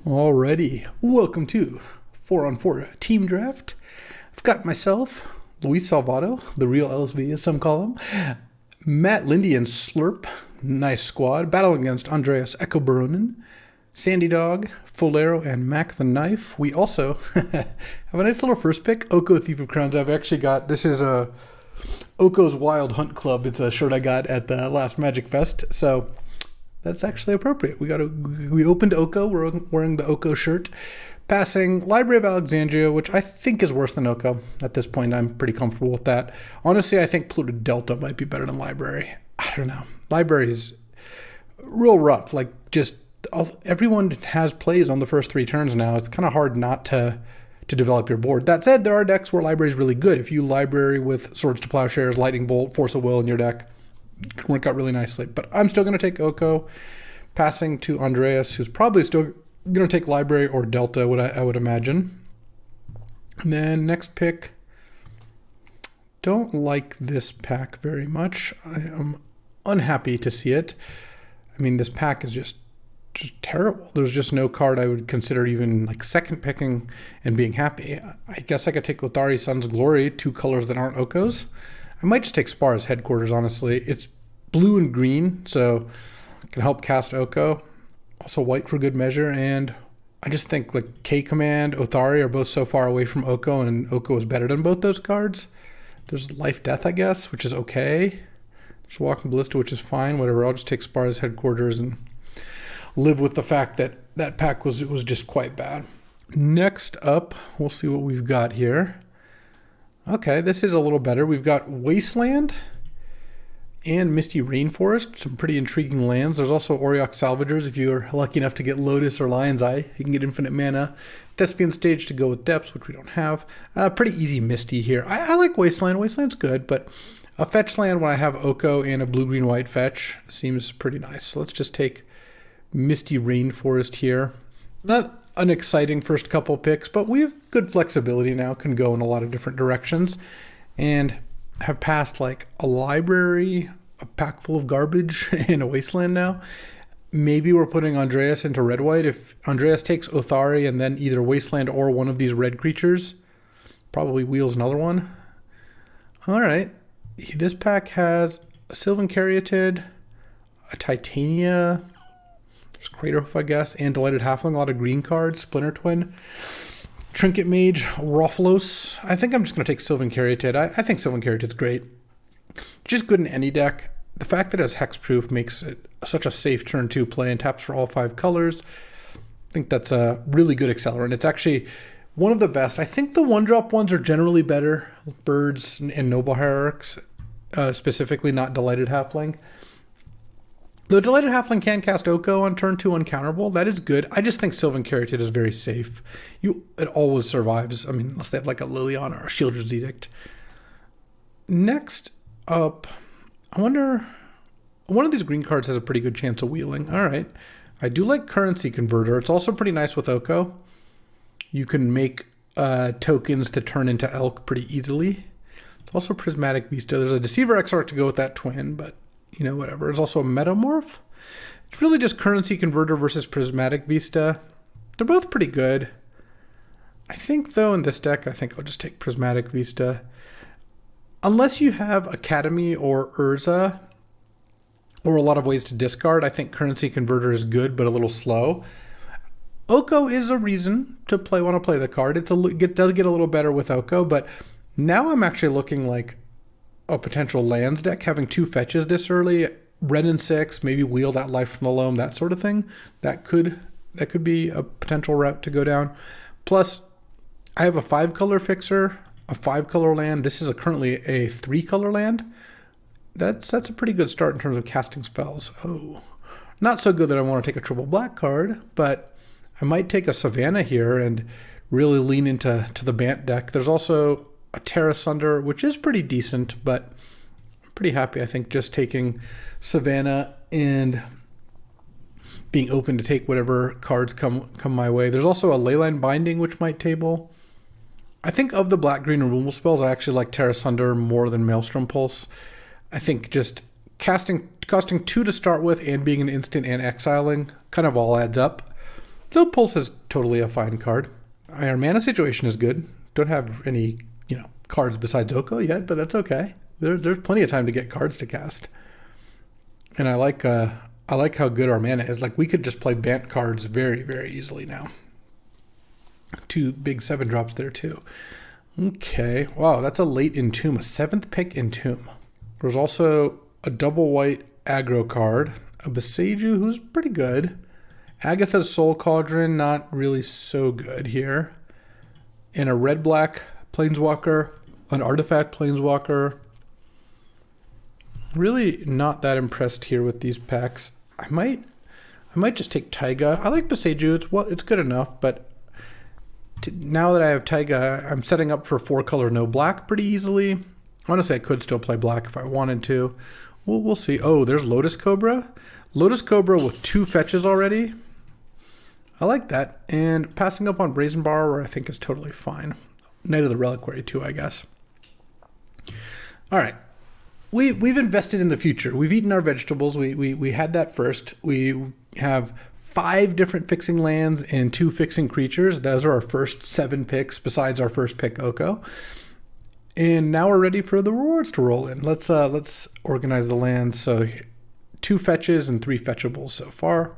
Alrighty, welcome to 4-on-4 Team Draft. I've got myself, Luis Salvato, the real LSV as some call him, Matt Lindy and Slurp, nice squad, battling against Andreas Echo Baronin, Sandy Dog, Folero, and Mac the Knife. We also have a nice little first pick, Oko Thief of Crowns. I've actually got, this is Oko's Wild Hunt Club. It's a shirt I got at the last Magic Fest, so that's actually appropriate. We opened Oko. We're wearing the Oko shirt. Passing Library of Alexandria, which I think is worse than Oko. At this point, I'm pretty comfortable with that. Honestly, I think Pluto Delta might be better than Library. I don't know. Library is real rough. Like, just everyone has plays on the first 3 turns now. It's kind of hard not to develop your board. That said, there are decks where Library is really good. If you Library with Swords to Plowshares, Lightning Bolt, Force of Will in your deck, it can work out really nicely. But I'm still going to take Oko, passing to Andreas, who's probably still going to take Library or Delta, I would imagine. And then next pick, don't like this pack very much. I am unhappy to see it. I mean, this pack is just terrible. There's just no card I would consider even like second picking and being happy. I guess I could take Lothari Sun's Glory, 2 colors that aren't Okos. I might just take Spar's Headquarters, honestly. It's blue and green, so it can help cast Oko. Also white for good measure, and I just think like K-Command, Othari are both so far away from Oko, and Oko is better than both those cards. There's Life Death, I guess, which is okay. There's Walking Ballista, which is fine, whatever. I'll just take Spar's Headquarters and live with the fact that that pack was just quite bad. Next up, we'll see what we've got here. Okay, this is a little better. We've got Wasteland and Misty Rainforest, some pretty intriguing lands. There's also Auriok Salvagers. If you're lucky enough to get Lotus or Lion's Eye, you can get infinite mana. Thespian Stage to go with Depths, which we don't have. Pretty easy Misty here. I like Wasteland. Wasteland's good, but a fetch land when I have Oko and a blue-green-white fetch seems pretty nice. So let's just take Misty Rainforest here. Not an exciting first couple picks, but we have good flexibility now, can go in a lot of different directions, and have passed like a Library, a pack full of garbage, and a Wasteland now. Maybe we're putting Andreas into red-white. If Andreas takes Othari and then either Wasteland or one of these red creatures, probably wheels another one. All right. This pack has a Sylvan Caryatid, a Titania, there's Craterhoof, I guess, and Delighted Halfling, a lot of green cards, Splinter Twin, Trinket Mage, Rothlos. I think I'm just going to take Sylvan Caryatid. I think Sylvan Caryatid's great. Just good in any deck. The fact that it has Hexproof makes it such a safe turn 2 play and taps for all 5 colors. I think that's a really good accelerant. It's actually one of the best. I think the 1-drop ones are generally better. Birds and Noble Hierarchs, specifically not Delighted Halfling. Though Delighted Halfling can cast Oko on turn 2 uncounterable, that is good. I just think Sylvan Caryatid is very safe. It always survives. I mean, unless they have like a Liliana or a Sheoldred's Edict. Next up, I wonder, one of these green cards has a pretty good chance of wheeling. All right. I do like Currency Converter. It's also pretty nice with Oko. You can make tokens to turn into Elk pretty easily. It's also Prismatic Vista. There's a Deceiver Exarch to go with that twin, but you know, whatever. There's also a Metamorph. It's really just Currency Converter versus Prismatic Vista. They're both pretty good. I think, though, in this deck, I think I'll just take Prismatic Vista. Unless you have Academy or Urza, or a lot of ways to discard, I think Currency Converter is good, but a little slow. Oko is a reason to want to play the card. It does get a little better with Oko, but now I'm actually looking like a potential lands deck, having 2 fetches this early, red and 6, maybe wheel that Life from the Loam, that sort of thing. That could be a potential route to go down. Plus, I have a 5-color fixer, a 5-color land. This is currently a 3-color land. That's a pretty good start in terms of casting spells. Oh, not so good that I want to take a triple black card, but I might take a Savannah here and really lean into the Bant deck. There's also a Terra Sunder, which is pretty decent, but I'm pretty happy, I think, just taking Savannah and being open to take whatever cards come my way. There's also a Leyline Binding, which might table. I think of the black-green removal spells, I actually like Terra Sunder more than Maelstrom Pulse. I think just costing 2 to start with and being an instant and exiling kind of all adds up. The Pulse is totally a fine card. Our mana situation is good. Don't have any, cards besides Oko yet, but that's okay. There's plenty of time to get cards to cast. And I like how good our mana is. Like, we could just play Bant cards very, very easily now. 2 big 7-drops there too. Okay, wow, that's a late Entomb, a 7th pick Entomb. There's also a double white aggro card, a Boseiju, who's pretty good. Agatha's Soul Cauldron, not really so good here. And a red-black Planeswalker, an artifact Planeswalker. Really not that impressed here with these packs. I might just take Taiga. I like Boseiju, it's good enough, but now that I have Taiga, I'm setting up for 4-color no black pretty easily. Honestly, I could still play black if I wanted to. We'll see. Oh, there's Lotus Cobra. Lotus Cobra with 2 fetches already. I like that. And passing up on Brazen Borrower I think is totally fine. Knight of the Reliquary too, I guess. All right. We've invested in the future. We've eaten our vegetables. We had that first. We have 5 different fixing lands and 2 fixing creatures. Those are our first 7 picks besides our first pick, Oko. And now we're ready for the rewards to roll in. Let's organize the lands. So 2 fetches and 3 fetchables so far.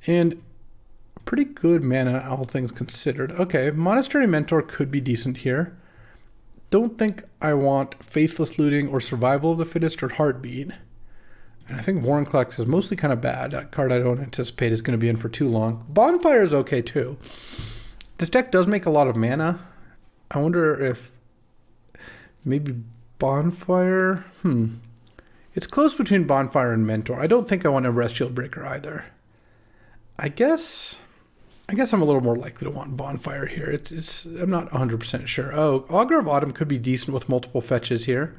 And pretty good mana, all things considered. Okay, Monastery Mentor could be decent here. Don't think I want Faithless Looting or Survival of the Fittest or Heartbeat. And I think Vorinclex is mostly kind of bad. That card I don't anticipate is going to be in for too long. Bonfire is okay too. This deck does make a lot of mana. I wonder if maybe Bonfire? It's close between Bonfire and Mentor. I don't think I want Everest Shieldbreaker either. I guess I'm a little more likely to want Bonfire here. I'm not 100% sure. Oh, Augur of Autumn could be decent with multiple fetches here.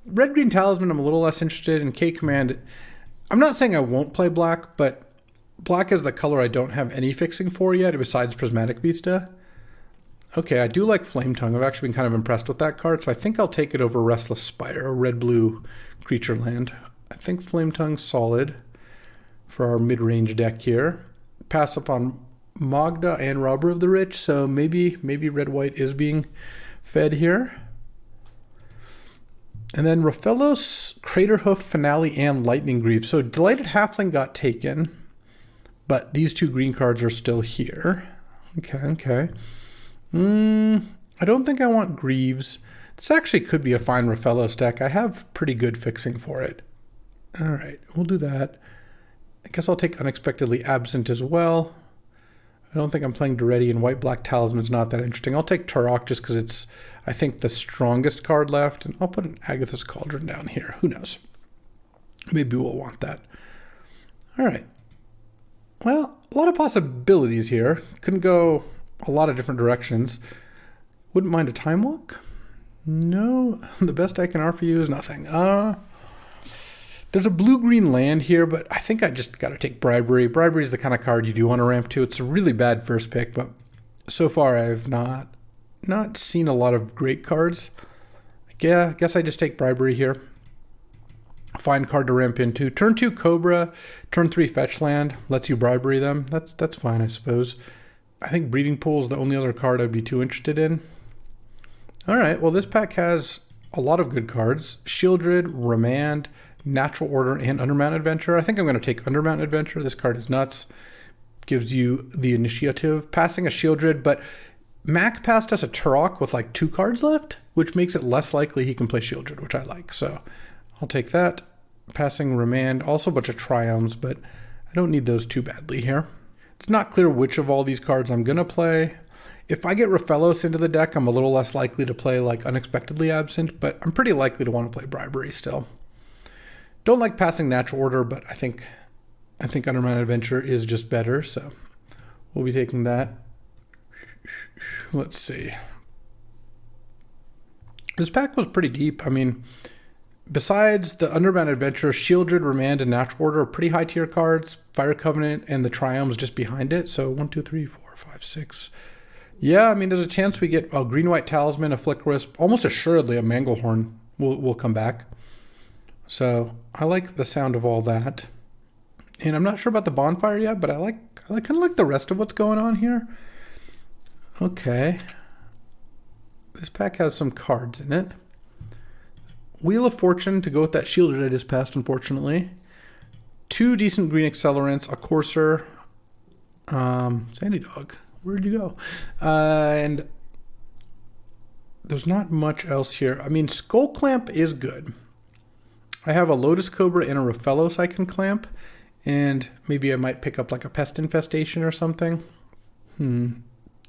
Red-Green Talisman, I'm a little less interested in. K-Command, I'm not saying I won't play black, but black is the color I don't have any fixing for yet besides Prismatic Vista. Okay, I do like Flame Tongue. I've actually been kind of impressed with that card, so I think I'll take it over Restless Spire, a red-blue creature land. I think Flame Tongue's solid for our mid-range deck here. Pass up on Magda and Robber of the Rich, so maybe red-white is being fed here. And then Raphellos, Craterhoof, Finale, and Lightning Greaves. So Delighted Halfling got taken, but these 2 green cards are still here. Okay. I don't think I want Greaves. This actually could be a fine Raphellos deck. I have pretty good fixing for it. All right, we'll do that. I guess I'll take Unexpectedly Absent as well. I don't think I'm playing Duretti, and White-Black Talisman's not that interesting. I'll take Turok just because it's, I think, the strongest card left. And I'll put an Agatha's Cauldron down here. Who knows? Maybe we'll want that. All right. Well, a lot of possibilities here. Couldn't go a lot of different directions. Wouldn't mind a Time Walk? No. The best I can offer you is nothing. There's a blue-green land here, but I think I just got to take Bribery. Bribery is the kind of card you do want to ramp to. It's a really bad first pick, but so far I've not seen a lot of great cards. Yeah, I guess I just take Bribery here. Fine card to ramp into. Turn 2 Cobra, turn 3 Fetch Land. Lets you Bribery them. That's fine, I suppose. I think Breeding Pool is the only other card I'd be too interested in. All right, well, this pack has a lot of good cards. Shieldred, Remand, Natural Order, and Undermount Adventure. I think I'm going to take Undermount Adventure. This card is nuts. Gives you the initiative. Passing a Shieldred, but Mac passed us a Turok with like 2 cards left, which makes it less likely he can play Shieldred, which I like. So I'll take that. Passing Remand. Also a bunch of Triumphs, but I don't need those too badly here. It's not clear which of all these cards I'm going to play. If I get Raphellos into the deck, I'm a little less likely to play like Unexpectedly Absent, but I'm pretty likely to want to play Bribery still. Don't like passing Natural Order, but I think Undermount Adventure is just better, so we'll be taking that. Let's see. This pack was pretty deep. I mean, besides the Undermount Adventure, Shieldred, Remand, and Natural Order are pretty high tier cards. Fire Covenant and the Triumphs just behind it. So 1, 2, 3, 4, 5, 6. Yeah, I mean, there's a chance we get a Green-White Talisman, a Flickwisp, almost assuredly a Manglehorn will come back. So I like the sound of all that. And I'm not sure about the bonfire yet, but I kind of like the rest of what's going on here. Okay. This pack has some cards in it. Wheel of Fortune to go with that shield that I just passed, unfortunately. 2 decent green accelerants, a Courser, Sandy Dog. Where'd you go? And there's not much else here. I mean, Skullclamp is good. I have a Lotus Cobra and a Raphellos I can clamp. And maybe I might pick up like a Pest Infestation or something.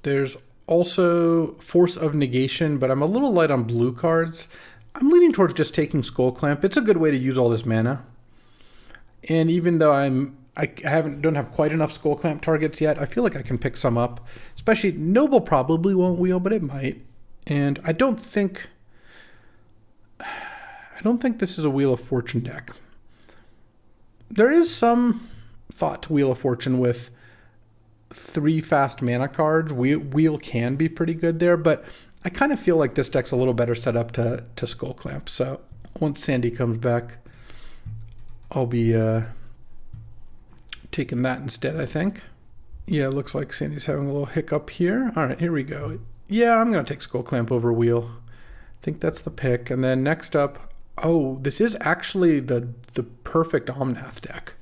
There's also Force of Negation, but I'm a little light on blue cards. I'm leaning towards just taking Skullclamp. It's a good way to use all this mana. And even though I don't have quite enough Skullclamp targets yet, I feel like I can pick some up. Especially Noble probably won't wheel, but it might. And I don't think this is a Wheel of Fortune deck. There is some thought to Wheel of Fortune with 3 fast mana cards. Wheel can be pretty good there, but I kind of feel like this deck's a little better set up to Skullclamp. So once Sandy comes back, I'll be taking that instead, I think. Yeah, it looks like Sandy's having a little hiccup here. All right, here we go. Yeah, I'm going to take Skullclamp over Wheel. I think that's the pick. And then next up, oh, this is actually the perfect Omnath deck.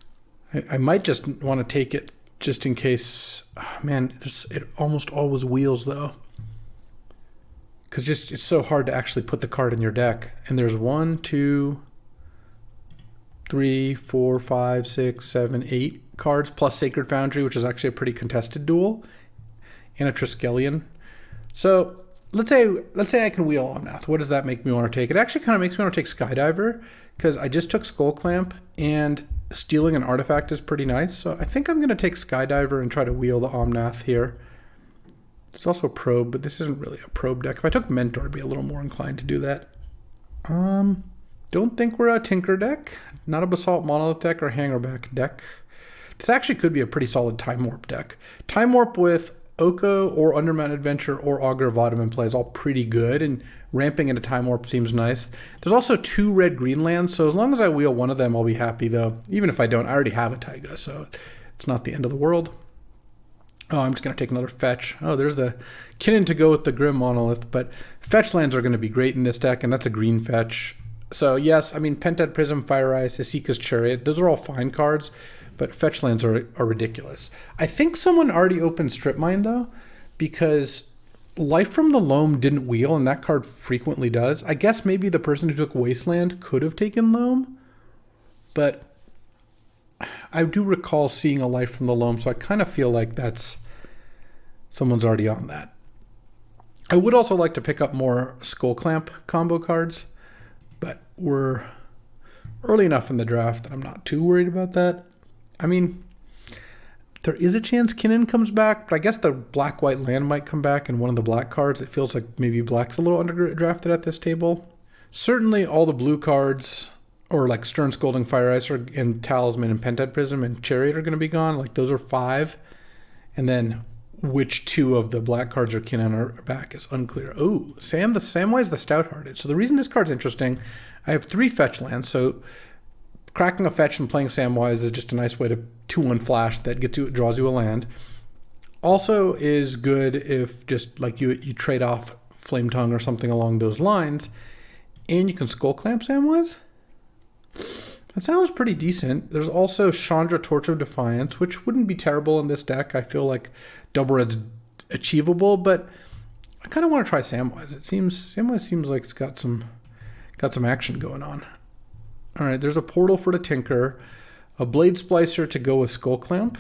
I might just want to take it just in case. Oh, man, it almost always wheels, though. Because just it's so hard to actually put the card in your deck. And there's 1, 2, 3, 4, 5, 6, 7, 8 cards, plus Sacred Foundry, which is actually a pretty contested duel, and a Triskelion. So let's say I can wheel Omnath. What does that make me want to take? It actually kind of makes me want to take Skydiver, because I just took Skullclamp, and stealing an artifact is pretty nice. So I think I'm going to take Skydiver and try to wheel the Omnath here. There's also Probe, but this isn't really a Probe deck. If I took Mentor, I'd be a little more inclined to do that. Don't think we're a Tinker deck. Not a Basalt Monolith deck or Hangerback deck. This actually could be a pretty solid Time Warp deck. Time Warp with Oko or Undermount Adventure or Augur of Autumn in play is all pretty good, and ramping into Time Warp seems nice. There's also 2 red-green lands, so as long as I wheel one of them, I'll be happy, though. Even if I don't, I already have a Taiga, so it's not the end of the world. Oh, I'm just going to take another fetch. Oh, there's the Kinnan to go with the Grim Monolith, but fetch lands are going to be great in this deck, and that's a green fetch. So yes, I mean, Pentad Prism, Fire Ice, Asika's Chariot, those are all fine cards, but fetch lands are ridiculous. I think someone already opened Strip Mine, though, because Life from the Loam didn't wheel, and that card frequently does. I guess maybe the person who took Wasteland could have taken Loam, but I do recall seeing a Life from the Loam, so I kind of feel like someone's already on that. I would also like to pick up more Skullclamp combo cards, but we're early enough in the draft that I'm not too worried about that. I mean, there is a chance Kinnan comes back, but I guess the black-white land might come back in one of the black cards. It feels like maybe black's a little underdrafted at this table. Certainly all the blue cards, or like Stern Scolding, Fire Ice, and Talisman, and Pentad Prism, and Chariot are going to be gone. Like, those are 5. And then which 2 of the black cards are Kinnan are back is unclear. Oh, Samwise the Stout-Hearted. So the reason this card's interesting, I have 3 fetch lands, so cracking a fetch and playing Samwise is just a nice way to 2-1 flash that draws you a land. Also is good if just like you trade off Flame Tongue or something along those lines, and you can Skullclamp Samwise. That sounds pretty decent. There's also Chandra, Torch of Defiance, which wouldn't be terrible in this deck. I feel like double red's achievable, but I kind of want to try Samwise. Samwise seems like it's got some action going on. All right, there's a Portal for the Tinker, a Blade Splicer to go with Skullclamp,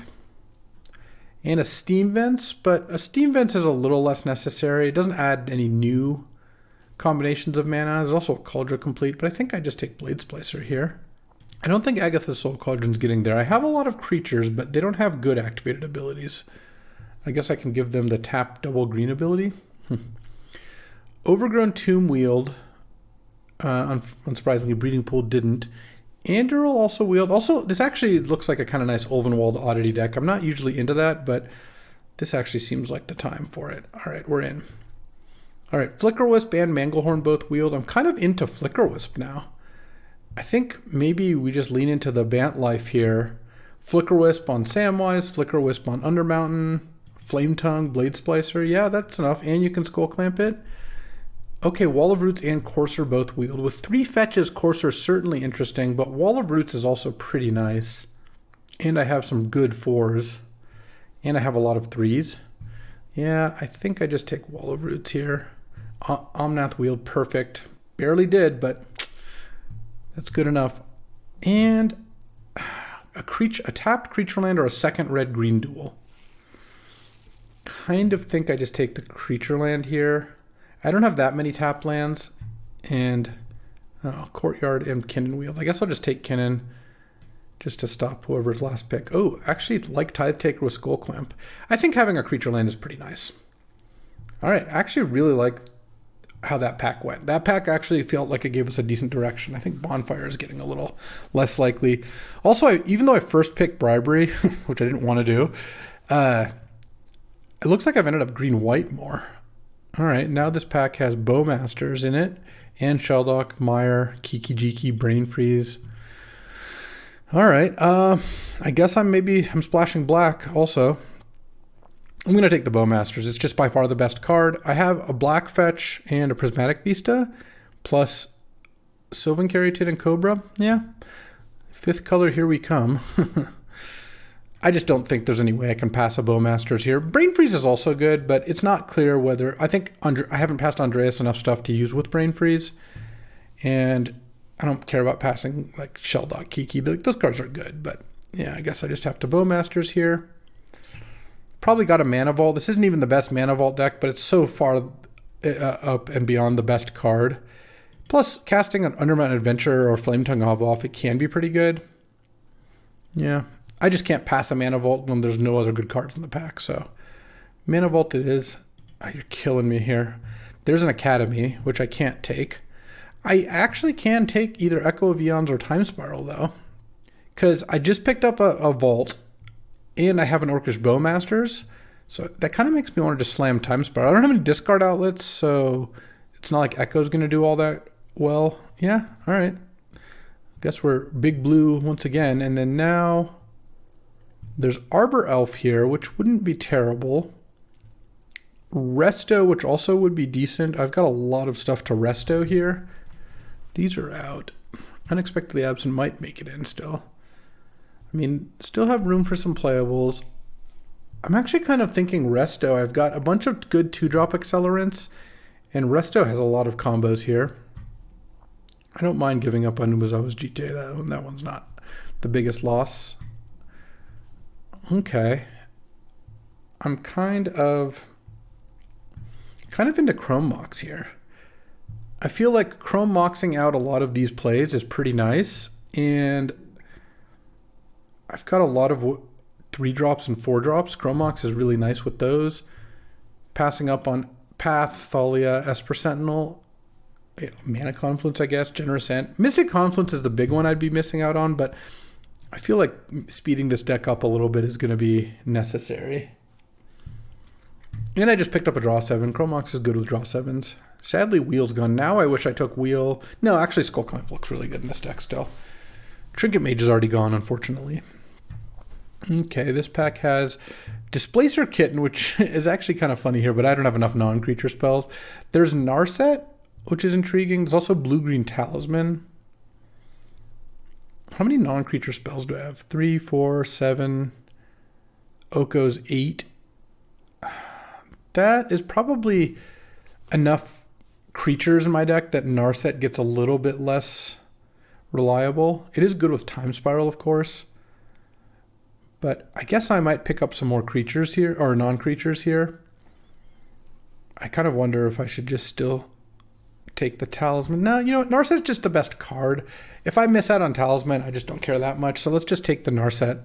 and a Steam Vents, but a Steam Vents is a little less necessary. It doesn't add any new combinations of mana. There's also a Cauldron Complete, but I think I just take Blade Splicer here. I don't think Agatha's Soul Cauldron's getting there. I have a lot of creatures, but they don't have good activated abilities. I guess I can give them the tap double green ability. Overgrown Tomb wheeled. Unsurprisingly, Breeding Pool didn't. Anduril also wheeled. Also, this actually looks like a kind of nice Ulvenwald oddity deck. I'm not usually into that, but this actually seems like the time for it. All right, we're in. All right, Flickerwisp and Manglehorn both wheeled. I'm kind of into Flickerwisp now. I think maybe we just lean into the Bant life here. Flicker Wisp on Samwise, Flicker Wisp on Undermountain, Flame Tongue, Blade Splicer. Yeah, that's enough. And you can Skullclamp it. Okay, Wall of Roots and Courser both wheeled. With 3 fetches, Courser is certainly interesting, but Wall of Roots is also pretty nice. And I have some good 4s. And I have a lot of 3s. Yeah, I think I just take Wall of Roots here. Omnath wheeled perfect. Barely did, but that's good enough. And a tapped creature land or a second red-green duel. Kind of think I just take the creature land here. I don't have that many tap lands. And Courtyard and Kinnan wheeled. I guess I'll just take Kinnan just to stop whoever's last pick. Oh, actually, like Tithe Taker with Skullclamp. I think having a creature land is pretty nice. All right, I actually really like how that pack went. That pack actually felt like it gave us a decent direction. I think Bonfire is getting a little less likely. Also, even though I first picked Bribery, which I didn't want to do, it looks like I've ended up green-white more. All right, now this pack has Bowmasters in it, and Sheldock, Mire, Kiki Jiki, Brain Freeze. All right, I guess I'm splashing black also. I'm going to take the Bowmasters. It's just by far the best card. I have a black fetch and a Prismatic Vista, plus Sylvan Caryatid and Cobra. Yeah, 5th color, here we come. I just don't think there's any way I can pass a Bowmasters here. Brain Freeze is also good, but it's not clear whether... I think I haven't passed Andreas enough stuff to use with Brain Freeze, and I don't care about passing like Sheldock, Kiki. Those cards are good, but yeah, I guess I just have to Bowmasters here. Probably got a Mana Vault. This isn't even the best Mana Vault deck, but it's so far up and beyond the best card. Plus, casting an Undermountain Adventure or Flame Tongue off, it can be pretty good. Yeah, I just can't pass a Mana Vault when there's no other good cards in the pack, so Mana Vault it is. Oh, you're killing me here. There's an Academy, which I can't take. I actually can take either Echo of Eons or Time Spiral, though, because I just picked up a Vault, and I have an Orcish Bowmasters, so that kind of makes me want to just slam Time Spiral. I don't have any discard outlets, so it's not like Echo's going to do all that well. Yeah, all right. I guess we're big blue once again, and then now there's Arbor Elf here, which wouldn't be terrible. Resto, which also would be decent. I've got a lot of stuff to Resto here. These are out. Unexpectedly Absent might make it in still. I mean, still have room for some playables. I'm actually kind of thinking Resto. I've got a bunch of good 2-drop accelerants, and Resto has a lot of combos here. I don't mind giving up on Umezawa's GTA. That one's not the biggest loss. Okay. I'm kind of into Chrome Mox here. I feel like Chrome Moxing out a lot of these plays is pretty nice, and I've got a lot of 3-drops and 4-drops. Chrome Mox is really nice with those. Passing up on Path, Thalia, Esper Sentinel, Mana Confluence, I guess, Generous Ant. Mystic Confluence is the big one I'd be missing out on, but I feel like speeding this deck up a little bit is going to be necessary. And I just picked up a Draw 7. Chrome Mox is good with Draw 7s. Sadly, Wheel's gone. Now I wish I took Wheel. No, actually, Skullclamp looks really good in this deck still. Trinket Mage is already gone, unfortunately. Okay, this pack has Displacer Kitten, which is actually kind of funny here, but I don't have enough non-creature spells. There's Narset, which is intriguing. There's also Blue-Green Talisman. How many non-creature spells do I have? 3, 4, 7. Oko's 8. That is probably enough creatures in my deck that Narset gets a little bit less reliable. It is good with Time Spiral, of course. But I guess I might pick up some more creatures here, or non-creatures here. I kind of wonder if I should just still take the Talisman. No, you know what? Narset's just the best card. If I miss out on Talisman, I just don't care that much. So let's just take the Narset.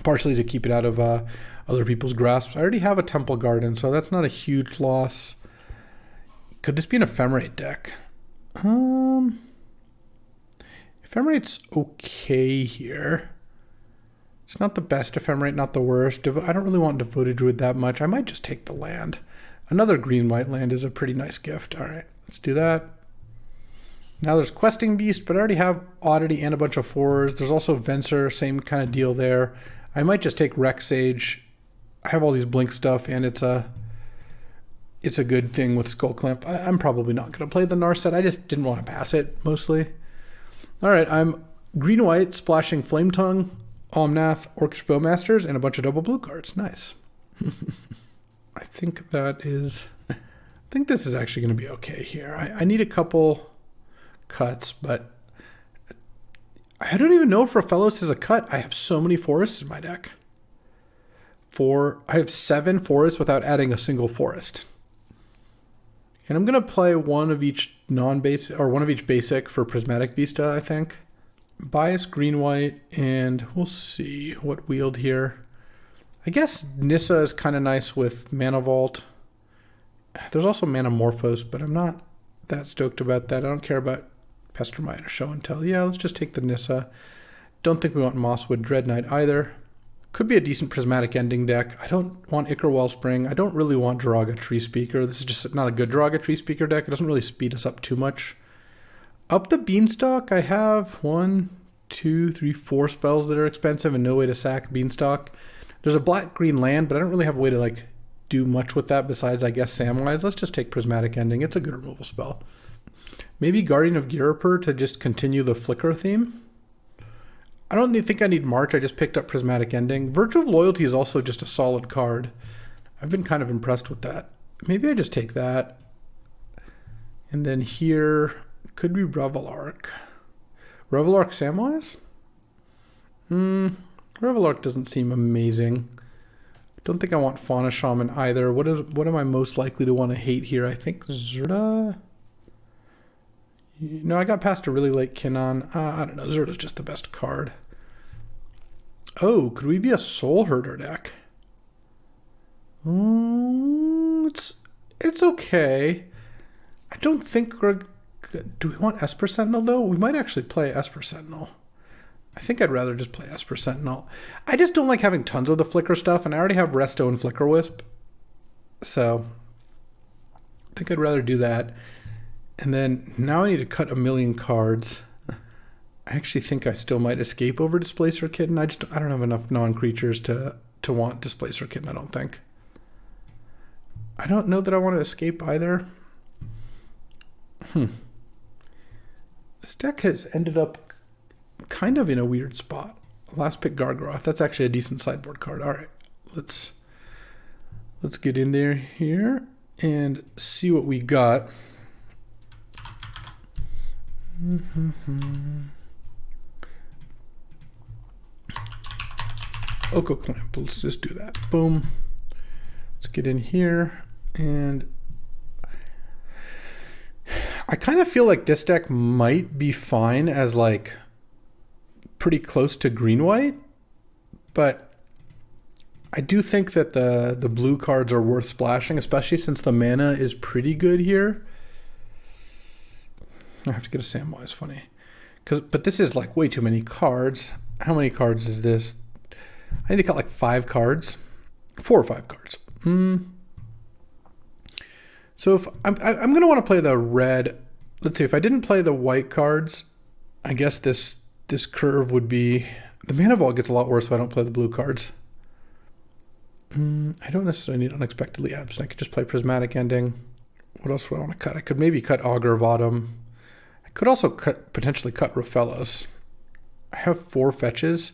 Partially to keep it out of other people's grasps. I already have a Temple Garden, so that's not a huge loss. Could this be an Ephemerate deck? Ephemerate's okay here. It's not the best Ephemerate, not the worst. I don't really want Devoted Druid that much. I might just take the land. Another green-white land is a pretty nice gift. All right, let's do that. Now there's Questing Beast, but I already have Oddity and a bunch of 4s. There's also Venser, same kind of deal there. I might just take Rex Sage. I have all these blink stuff, and it's a good thing with Skullclamp. I'm probably not going to play the Narset. I just didn't want to pass it, mostly. All right, I'm green-white, splashing Flame Tongue, Omnath, Orcish Bowmasters, and a bunch of double blue cards. Nice. I think this is actually going to be okay here. I need a couple cuts, but I don't even know if Rafellos is a cut. I have so many forests in my deck. I have 7 forests without adding a single forest. And I'm going to play one of each non-basic, or one of each basic for Prismatic Vista, I think. Bias green-white, and we'll see what wield here. I guess Nissa is kind of nice with Mana Vault. There's also Manamorphose, but I'm not that stoked about that. I don't care about Pestermite or Show and Tell. Yeah, let's just take the Nissa. Don't think we want Mosswood Dread Knight either. Could be a decent Prismatic Ending deck. I don't want Ichor Wellspring. I don't really want Draga Tree Speaker. This is just not a good Draga Tree Speaker deck. It doesn't really speed us up too much. Up the Beanstalk, I have 1, 2, 3, 4 spells that are expensive and no way to sack Beanstalk. There's a black-green land, but I don't really have a way to do much with that besides, I guess, Samwise. Let's just take Prismatic Ending. It's a good removal spell. Maybe Guardian of Ghirapur to just continue the Flicker theme. I don't think I need March. I just picked up Prismatic Ending. Virtue of Loyalty is also just a solid card. I've been kind of impressed with that. Maybe I just take that. And then here could be Revelark. Revelark Samwise? Revelark doesn't seem amazing. Don't think I want Fauna Shaman either. What am I most likely to want to hate here? I think Zerda. No, I got past a really late Kinnon. I don't know. Zerda's just the best card. Oh, could we be a Soul Herder deck? It's okay. I don't think we're... Do we want Esper Sentinel, though? We might actually play Esper Sentinel. I think I'd rather just play Esper Sentinel. I just don't like having tons of the Flicker stuff, and I already have Resto and Flicker Wisp. So, I think I'd rather do that. And then, now I need to cut 1,000,000 cards. I actually think I still might escape over Displacer Kitten. I don't have enough non-creatures to want Displacer Kitten, I don't think. I don't know that I want to escape either. This deck has ended up kind of in a weird spot. Last pick Gargaroth. That's actually a decent sideboard card. All right, let's get in there here and see what we got. Skullclamp. Let's just do that. Boom. Let's get in here, and I kind of feel like this deck might be fine as pretty close to green-white, but I do think that the blue cards are worth splashing, especially since the mana is pretty good here. I have to get a Samwise, funny. But this is way too many cards. How many cards is this? I need to cut 5 cards. 4 or 5 cards. So if I'm going to want to play the red. Let's see, if I didn't play the white cards, I guess this curve would be... The mana vault gets a lot worse if I don't play the blue cards. I don't necessarily need Unexpectedly Absent. I could just play Prismatic Ending. What else would I want to cut? I could maybe cut Augur of Autumn. I could also potentially cut Rafellos. I have 4 fetches.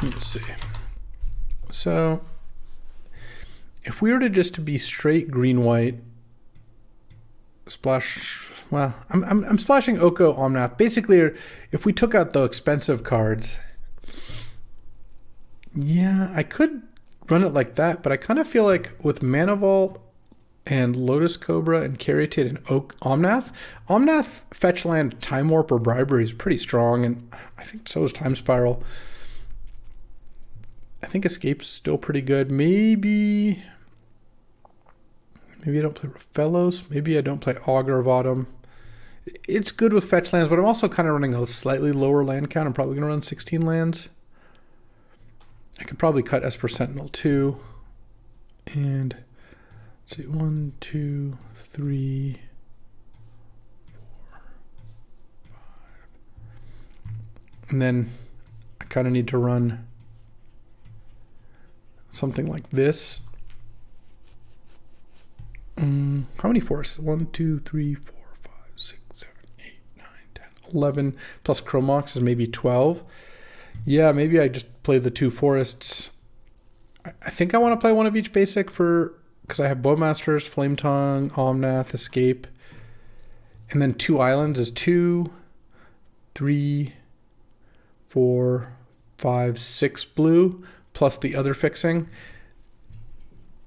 Let's see. So, if we were to be straight green-white, splash... Well, I'm splashing Oko Omnath. Basically, if we took out the expensive cards... Yeah, I could run it like that, but I kind of feel like with Mana Vault and Lotus Cobra and Caryatid and Omnath fetch land, Time Warp, or Bribery is pretty strong, and I think so is Time Spiral. I think Escape's still pretty good. Maybe I don't play Rafellos. Maybe I don't play Augur of Autumn. It's good with fetch lands, but I'm also kind of running a slightly lower land count. I'm probably going to run 16 lands. I could probably cut Esper Sentinel too. And let's see, 1, 2, 3, And then I kind of need to run something like this. How many forests? 1, 2, 3, 4, 5, 6, 7, 8, 9, 10, 11. Plus Chromox is maybe 12. Yeah, maybe I just play the 2 forests. I think I want to play one of each basic because I have Bowmasters, Flame Tongue, Omnath, Escape. And then 2 islands is 2, 3, 4, 5, 6 blue, plus the other fixing,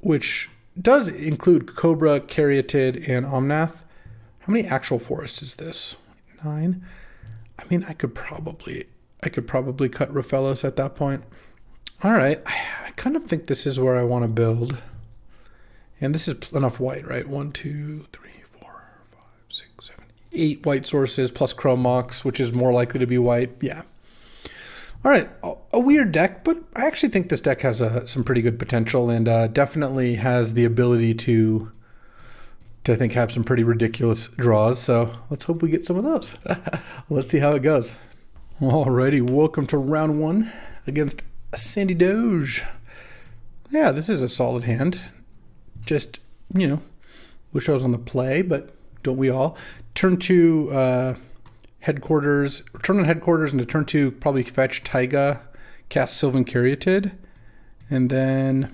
which does include Cobra, Caryatid, and Omnath. How many actual forests is this? 9. I mean, I could probably cut Raphellos at that point. All right, I kind of think this is where I want to build. And this is enough white, right? 1, 2, 3, 4, 5, 6, 7, 8 white sources plus Chromox, which is more likely to be white. Yeah. All right, a weird deck, but I actually think this deck has some pretty good potential and definitely has the ability to I think have some pretty ridiculous draws. So let's hope we get some of those. Let's see how it goes. Alrighty, welcome to round 1 against Sandy Doge. Yeah, this is a solid hand. Just, wish I was on the play, but don't we all? Turn 2, headquarters, return on headquarters, into turn 2, probably fetch Taiga, cast Sylvan Caryatid, and then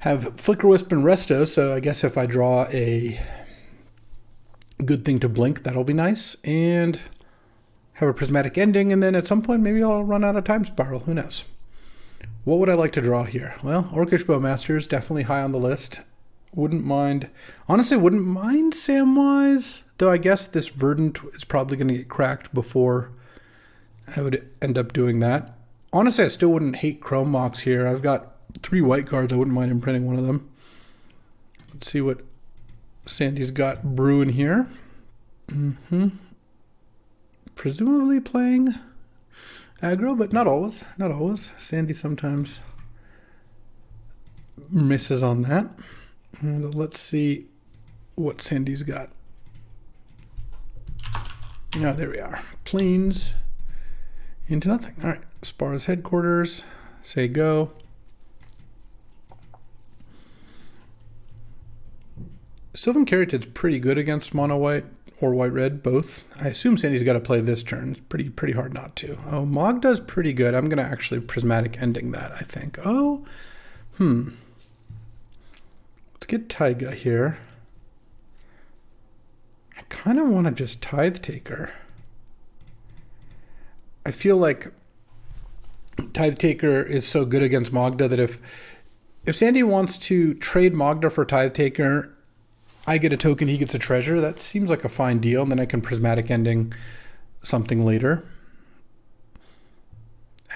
have Flicker Wisp and Resto. So I guess if I draw a good thing to blink, that'll be nice. And have a Prismatic Ending, and then at some point maybe I'll run out of Time Spiral. Who knows? What would I like to draw here? Well, Orcish Bowmasters, definitely high on the list. Wouldn't mind Samwise, though I guess this Verdant is probably going to get cracked before I would end up doing that. Honestly, I still wouldn't hate Chromox here. I've got 3 white cards. I wouldn't mind imprinting one of them. Let's see what Sandy's got brewing here. Presumably playing aggro, but not always. Not always. Sandy sometimes misses on that. And let's see what Sandy's got. Oh, there we are. Plains into nothing. All right. Spar's headquarters. Say go. Sylvan Caryatid's pretty good against mono white or white red, both. I assume Sandy's got to play this turn. It's pretty hard not to. Oh, Mogda's pretty good. I'm going to actually Prismatic Ending that, I think. Oh, Let's get Taiga here. I kind of want to just Tithe Taker. I feel like Tithe Taker is so good against Mogda that if Sandy wants to trade Mogda for Tithe Taker, I get a token, he gets a treasure. That seems like a fine deal, and then I can Prismatic Ending something later.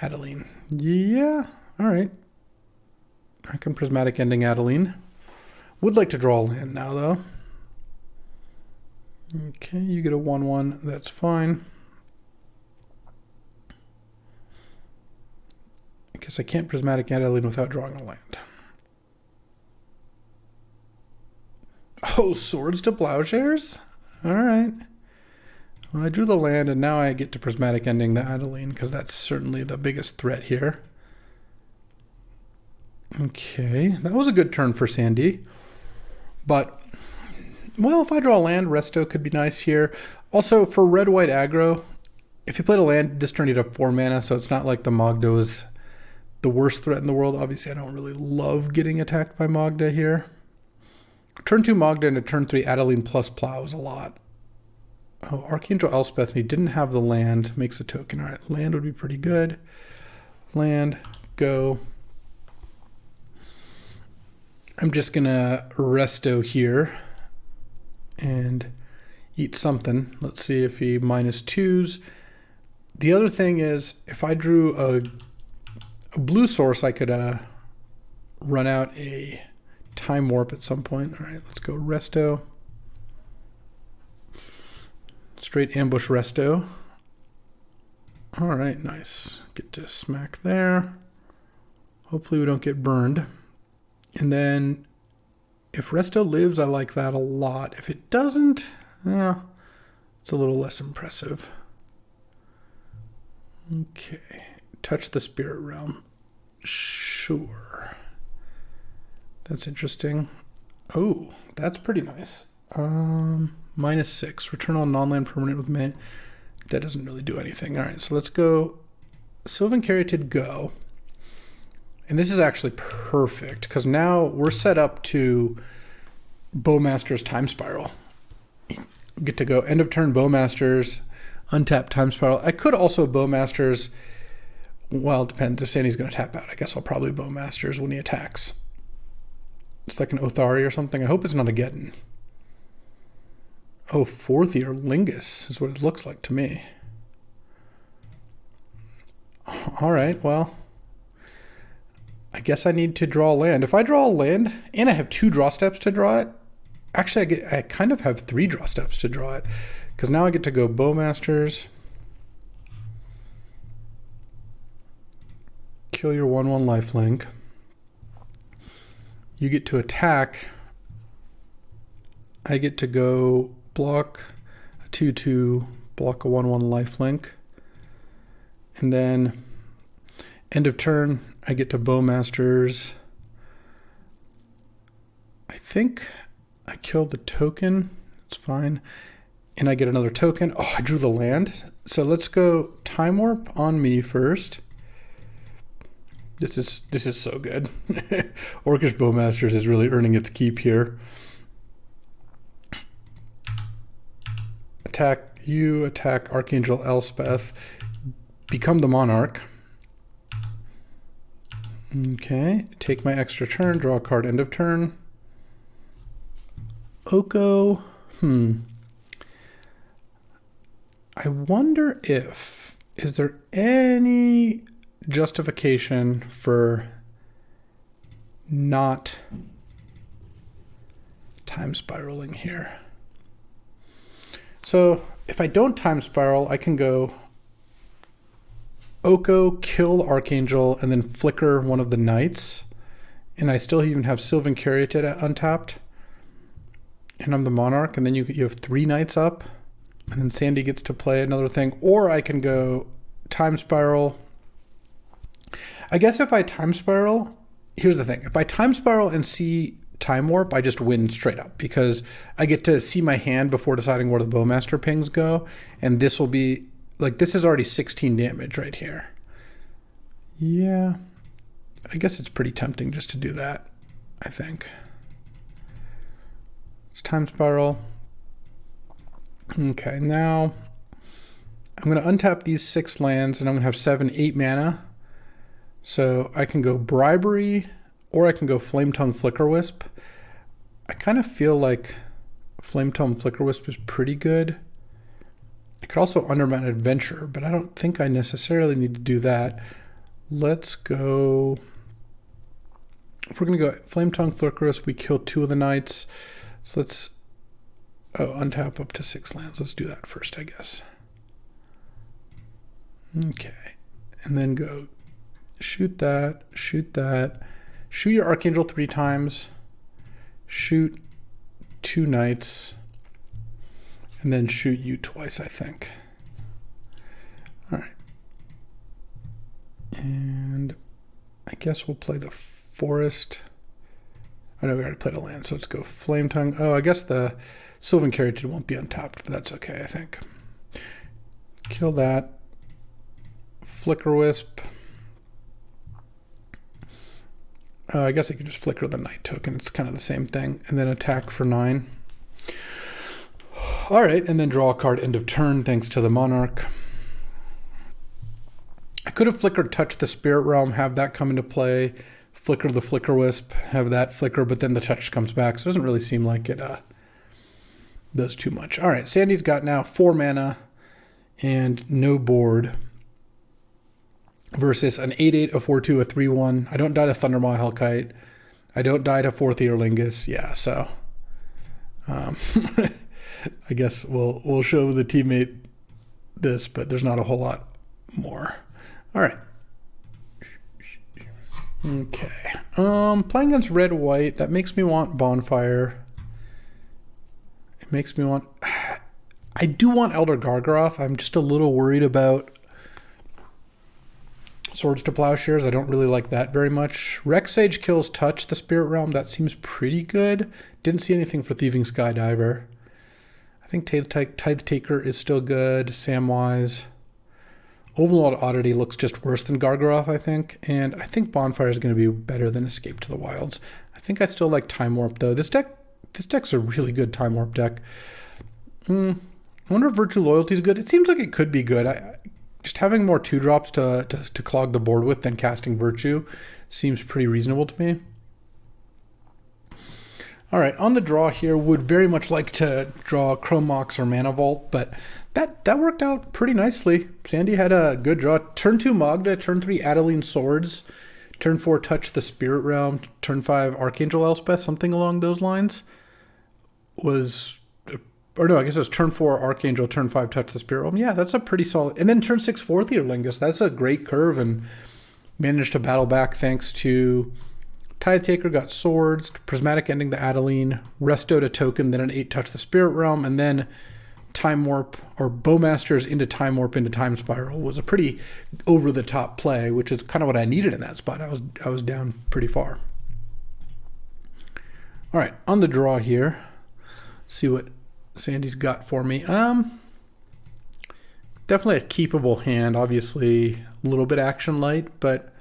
Adeline. Yeah, all right. I can Prismatic Ending Adeline. Would like to draw a land now, though. Okay, you get a 1/1. That's fine. I guess I can't Prismatic Adeline without drawing a land. Oh, Swords to Plowshares? All right. Well, I drew the land, and now I get to Prismatic Ending the Adeline, because that's certainly the biggest threat here. Okay, that was a good turn for Sandy. But, well, if I draw a land, Resto could be nice here. Also, for red-white aggro, if you played a land, this turn you'd have 4 mana, so it's not like the Mogda is the worst threat in the world. Obviously, I don't really love getting attacked by Mogda here. Turn 2 Mogda into turn 3 Adeline plus Plow is a lot. Oh, Archangel Elspeth, and he didn't have the land, makes a token. All right, land would be pretty good. Land, go. I'm just going to Resto here and eat something. Let's see if he -2s. The other thing is, if I drew a blue source, I could run out a Time Warp at some point. All right, let's go Resto. Straight ambush Resto. All right, nice. Get to smack there. Hopefully we don't get burned. And then if Resto lives, I like that a lot. If it doesn't, it's a little less impressive. Okay. Touch the spirit realm. Sure. That's interesting. Oh, that's pretty nice. -6. Return all non-land permanent with mana. That doesn't really do anything. All right, so let's go Sylvan Caryatid go. And this is actually perfect because now we're set up to Bowmaster's Time Spiral. We get to go end of turn Bowmaster's, untap Time Spiral. I could also Bowmaster's, well, it depends if Sandy's going to tap out. I guess I'll probably Bowmaster's when he attacks. It's like an Othari or something. I hope it's not a Geddon. Oh, 4th year Lingus is what it looks like to me. All right, well, I guess I need to draw a land. If I draw a land and I have 2 draw steps to draw it, actually I kind of have 3 draw steps to draw it because now I get to go Bowmasters, kill your 1/1 lifelink. You get to attack. I get to go block a 2/2, block a 1/1 lifelink. And then end of turn, I get to Bowmasters. I think I killed the token. It's fine. And I get another token. Oh, I drew the land. So let's go Time Warp on me first. This is so good. Orcish Bowmasters is really earning its keep here. Attack you, attack Archangel Elspeth. Become the Monarch. Okay, take my extra turn, draw a card end of turn. Oko, I wonder is there any justification for not time spiraling here? So if I don't time spiral, I can go Oko, kill Archangel, and then flicker one of the knights. And I still even have Sylvan Caryatid untapped. And I'm the Monarch, and then you have 3 knights up. And then Sandy gets to play another thing. Or I can go Time Spiral. I guess if I Time Spiral, here's the thing. If I Time Spiral and see Time Warp, I just win straight up. Because I get to see my hand before deciding where the Bowmaster pings go. And this will be... like, this is already 16 damage right here. Yeah. I guess it's pretty tempting just to do that, I think. It's Time Spiral. Okay, now I'm going to untap these 6 lands, and I'm going to have 7, 8 mana. So I can go Bribery, or I can go Flametongue Flickerwisp. I kind of feel like Flametongue Flickerwisp is pretty good. I could also Undermine Adventure, but I don't think I necessarily need to do that. Let's go... if we're going to go Flametongue Flickerwisp, we kill 2 of the knights. So let's... oh, untap up to 6 lands. Let's do that first, I guess. Okay. And then go shoot that, shoot that. Shoot your Archangel 3 times. Shoot 2 knights. And then shoot you twice, I think. All right. And I guess we'll play the forest. Oh no, we already played a land, so let's go Flametongue. Oh, I guess the Sylvan Caryatid won't be untapped, but that's okay, I think. Kill that. Flickerwisp. I guess I could just flicker the Knight token. It's kind of the same thing. And then attack for 9. All right, and then draw a card end of turn thanks to the Monarch. I could have flickered Touch the Spirit Realm, have that come into play, flicker the Flickerwisp, have that flicker, but then the touch comes back, so it doesn't really seem like it does too much. All right, Sandy's got now 4 mana and no board versus an 8/8, a 4/2, a 3/1. I don't die to Thundermaw Hellkite. I don't die to 4th Year Lingus. Yeah, so I guess we'll show the teammate this, but there's not a whole lot more. All right. Okay. Playing against red-white, that makes me want Bonfire. It makes me want... I do want Elder Gargaroth. I'm just a little worried about Swords to Plowshares, I don't really like that very much. Rex Sage kills Touch the Spirit Realm. That seems pretty good. Didn't see anything for Thieving Skydiver. I think Tithe Taker is still good. Samwise. Overlord Oddity looks just worse than Gargaroth, I think. And I think Bonfire is going to be better than Escape to the Wilds. I think I still like Time Warp, though. This deck's a really good Time Warp deck. I wonder if Virtue Loyalty is good. It seems like it could be good. Just having more 2-drops to clog the board with than casting Virtue seems pretty reasonable to me. All right, on the draw here, would very much like to draw Chrome Mox or Mana Vault, but that worked out pretty nicely. Sandy had a good draw. Turn 2 Magda, turn 3 Adeline Swords, turn 4 Touch the Spirit Realm, turn 5 Archangel Elspeth, something along those lines. Or no, I guess it was turn 4 Archangel, turn 5 Touch the Spirit Realm. Yeah, that's a pretty solid. And then turn 6 4 Theolingus. That's a great curve and managed to battle back thanks to Tithe Taker got Swords, Prismatic Ending to Adeline, Resto to Token, then an 8 Touch the Spirit Realm, and then Time Warp or Bowmasters into Time Warp into Time Spiral was a pretty over-the-top play, which is kind of what I needed in that spot. I was down pretty far. All right, on the draw here, see what Sandy's got for me. Definitely a keepable hand. Obviously, a little bit action light, but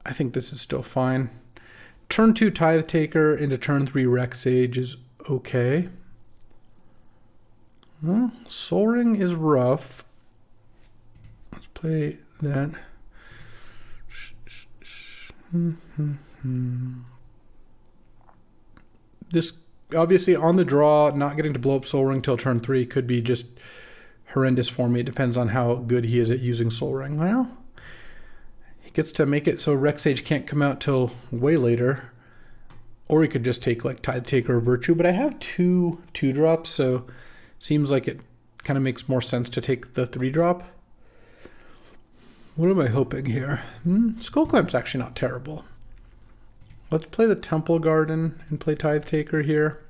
I think this is still fine. Turn 2 Tithe Taker into turn 3 Rex Sage is okay. Well, Soul Ring is rough. Let's play that. This, obviously, on the draw, not getting to blow up Soul Ring till turn 3 could be just horrendous for me. It depends on how good he is at using Soul Ring. Well, he gets to make it so Rex Sage can't come out till way later. Or he could just take like Tithe Taker or Virtue. But I have 2 2-drops, so seems like it kind of makes more sense to take the 3-drop. What am I hoping here? Skullclamp's actually not terrible. Let's play the Temple Garden and play Tithe Taker here.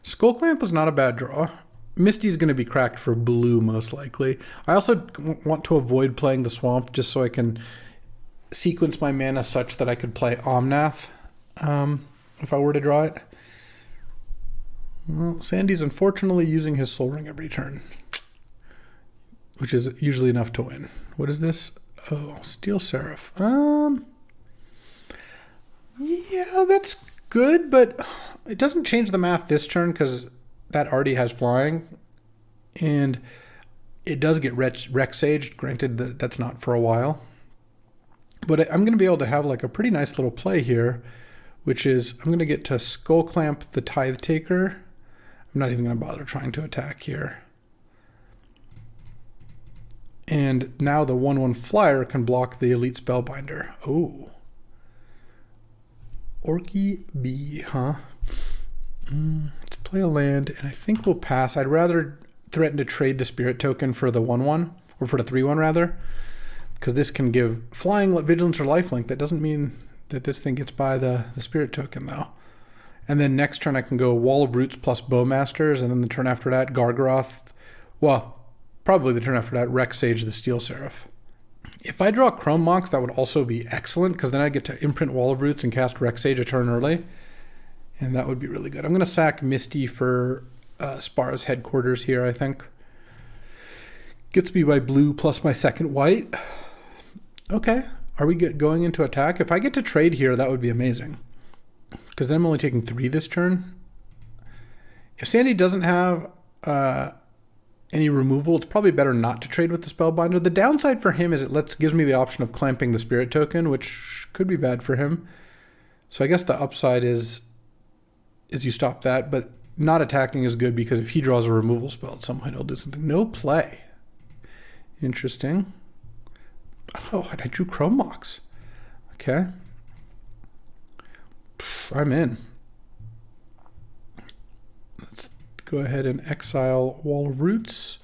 Skullclamp was not a bad draw. Misty's going to be cracked for blue most likely. I also want to avoid playing the Swamp just so I can sequence my mana such that I could play Omnath if I were to draw it. Well, Sandy's unfortunately using his Soul Ring every turn, which is usually enough to win. What is this? Oh, Steel Seraph. Yeah, that's good, but it doesn't change the math this turn because that already has flying, and it does get Rex Sage. Granted, that's not for a while, but I'm going to be able to have like a pretty nice little play here, which is I'm going to get to Skullclamp the Tithe Taker. I'm not even going to bother trying to attack here. And now the 1/1 flyer can block the Elite Spellbinder. Oh. Orky B, huh? Let's play a land, and I think we'll pass. I'd rather threaten to trade the Spirit Token for the 1/1, or for the 3/1 rather, because this can give Flying, Vigilance, or Lifelink. That doesn't mean that this thing gets by the Spirit Token, though. And then next turn I can go Wall of Roots plus Bowmasters, and then the turn after that, Gargaroth. Well, probably the turn after that, Rex Sage the Steel Seraph. If I draw Chrome Mox, that would also be excellent, because then I get to imprint Wall of Roots and cast Rex Sage a turn early. And that would be really good. I'm going to sack Misty for Spar's Headquarters here, I think. Gets me by blue plus my second white. Okay. Are we going into attack? If I get to trade here, that would be amazing. Because then I'm only taking 3 this turn. If Sandy doesn't have any removal, it's probably better not to trade with the Spellbinder. The downside for him is it gives me the option of clamping the Spirit Token, which could be bad for him. So I guess the upside is you stop that, but not attacking is good because if he draws a removal spell at some point, he'll do something. No play. Interesting. Oh, and I drew Chrome Mox. Okay. I'm in. Let's go ahead and exile Wall of Roots,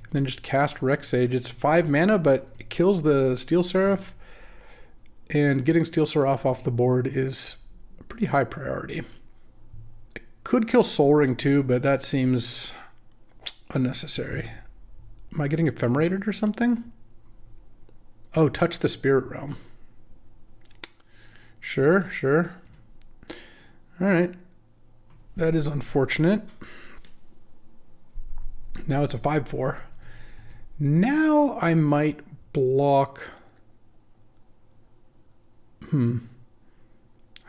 and then just cast Rex Sage. It's 5 mana, but it kills the Steel Seraph, and getting Steel Seraph off the board is a pretty high priority. It could kill Soul Ring too, but that seems unnecessary. Am I getting Ephemerated or something? Oh, touch the spirit realm. Sure, sure. All right. That is unfortunate. Now it's a 5/4. Now I might block. I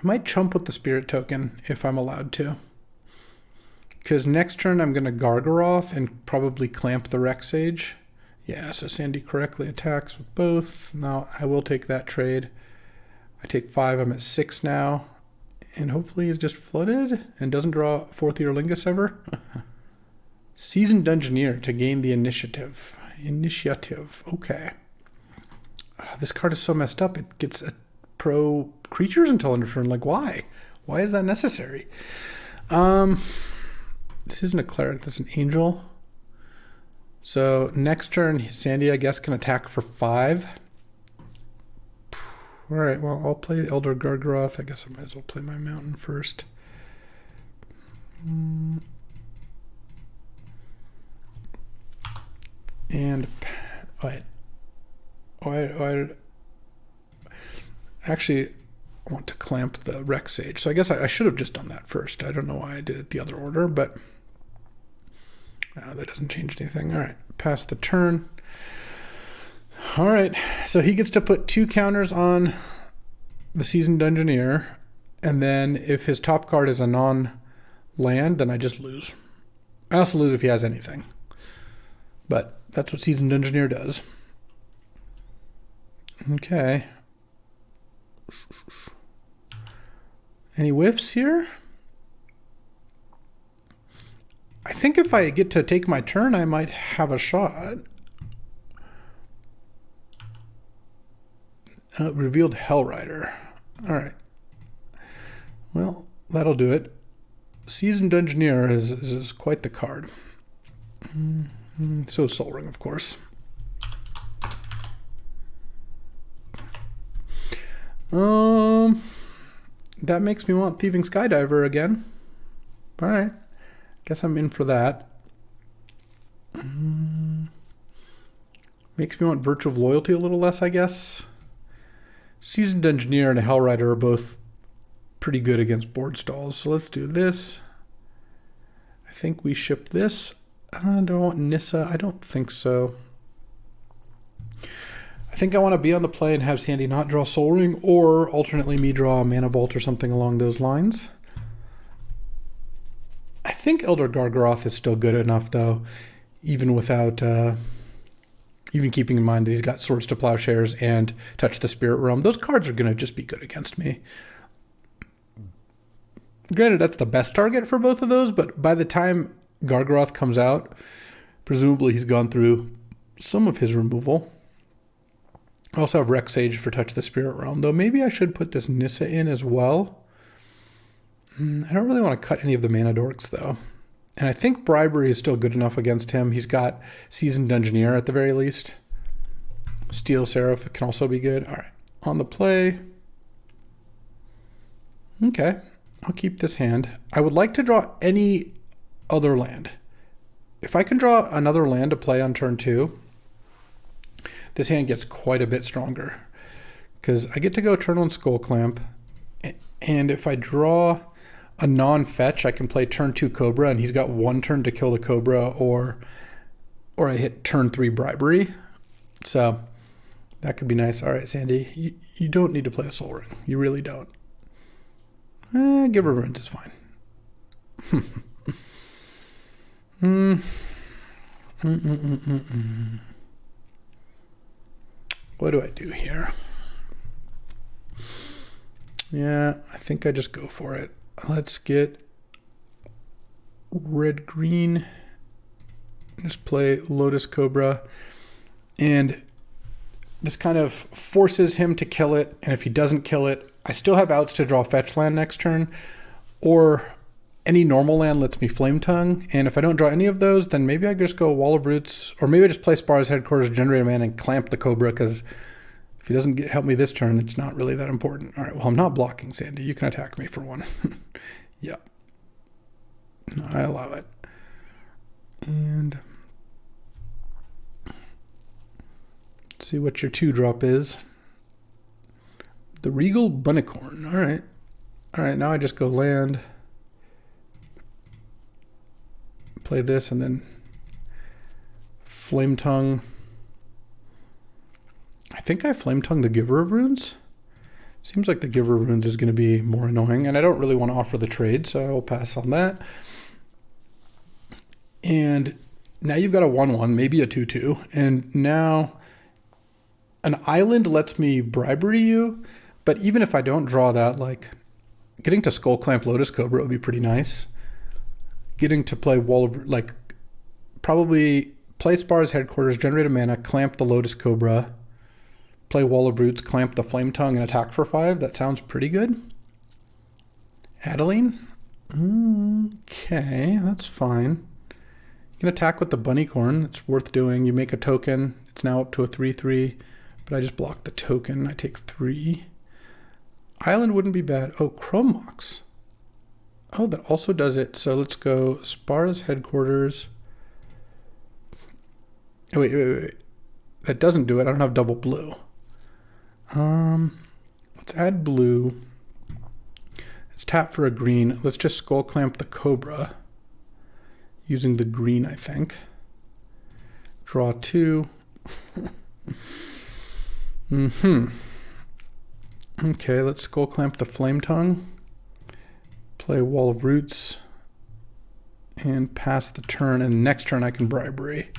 might chump with the spirit token if I'm allowed to. Because next turn I'm going to Gargaroth and probably clamp the Rex Sage. Yeah, so Sandy correctly attacks with both. Now I will take that trade. I take 5, I'm at 6 now. And hopefully he's just flooded and doesn't draw 4th Year Lingus ever. Seasoned Dungeoneer to gain the initiative. Okay. This card is so messed up. It gets a pro creatures until end of turn. Like, why? Why is that necessary? This isn't a cleric. This is an angel. So next turn, Sandy, I guess, can attack for 5. All right, well, I'll play Elder Gargaroth. I guess I might as well play my mountain first. And actually, I want to clamp the Rex Sage. So I guess I should have just done that first. I don't know why I did it the other order, but that doesn't change anything. All right, pass the turn. All right, so he gets to put 2 counters on the Seasoned Dungeoneer, and then if his top card is a non-land, then I just lose. I also lose if he has anything. But that's what Seasoned Dungeoneer does. Okay. Any whiffs here? I think if I get to take my turn, I might have a shot. Revealed Hellrider. All right. Well, that'll do it. Seasoned Dungeoneer is quite the card. So Soul Ring, of course. That makes me want Thieving Skydiver again. All right. Guess I'm in for that. Makes me want Virtue of Loyalty a little less, I guess. Seasoned Dungeoneer and a Hellrider are both pretty good against board stalls. So let's do this. I think we ship this. Do I want Nissa? I don't think so. I think I want to be on the play and have Sandy not draw Soul Ring, or alternately me draw a Mana Vault or something along those lines. I think Elder Gargaroth is still good enough, though, even without... even keeping in mind that he's got Swords to Plowshares and Touch the Spirit Realm. Those cards are going to just be good against me. Granted, that's the best target for both of those, but by the time Gargaroth comes out, presumably he's gone through some of his removal. I also have Rex Sage for Touch the Spirit Realm, though maybe I should put this Nissa in as well. I don't really want to cut any of the Mana Dorks, though. And I think Bribery is still good enough against him. He's got Seasoned Dungeoneer at the very least. Steel Seraph can also be good. All right, on the play. Okay, I'll keep this hand. I would like to draw any other land. If I can draw another land to play on turn 2, this hand gets quite a bit stronger. Because I get to go turn 1 Skullclamp. And if I draw a non-fetch, I can play turn 2 Cobra, and he's got 1 turn to kill the Cobra, or I hit turn 3 Bribery. So that could be nice. All right, Sandy, you don't need to play a Soul Ring. You really don't. Give Reverence is fine. What do I do here? Yeah, I think I just go for it. Let's get red-green. Just play Lotus Cobra. And this kind of forces him to kill it. And if he doesn't kill it, I still have outs to draw fetch land next turn. Or any normal land lets me Flame Tongue. And if I don't draw any of those, then maybe I just go Wall of Roots. Or maybe I just play Spar's Headquarters, generate a mana, and clamp the Cobra. Because if he doesn't help me this turn, it's not really that important. All right, well, I'm not blocking, Sandy. You can attack me for 1. Yeah. No, I allow it. And let's see what your 2-drop is. The Regal Bunnicorn. All right. All right, now I just go land, play this, and then Flame Tongue. I think I Flame Tongue the Giver of Runes. Seems like the Giver of Runes is going to be more annoying, and I don't really want to offer the trade, so I will pass on that. And now you've got a 1/1, maybe a 2/2, and now an island lets me bribery you, but even if I don't draw that, like, getting to Skullclamp Lotus Cobra would be pretty nice. Getting to play Wall of, like, probably play Spar's Headquarters, generate a mana, clamp the Lotus Cobra, play Wall of Roots, clamp the Flame Tongue, and attack for 5. That sounds pretty good. Adeline? Okay, that's fine. You can attack with the Bunnicorn. It's worth doing. You make a token. It's now up to a 3/3, but I just blocked the token. I take 3. Island wouldn't be bad. Oh, Chrome Mox. Oh, that also does it. So let's go Spar's Headquarters. Oh, wait. That doesn't do it. I don't have double blue. Let's add blue. Let's tap for a green. Let's just Skullclamp the Cobra using the green, I think. Draw 2. Okay, let's Skullclamp the Flame Tongue. Play Wall of Roots. And pass the turn. And next turn I can bribery.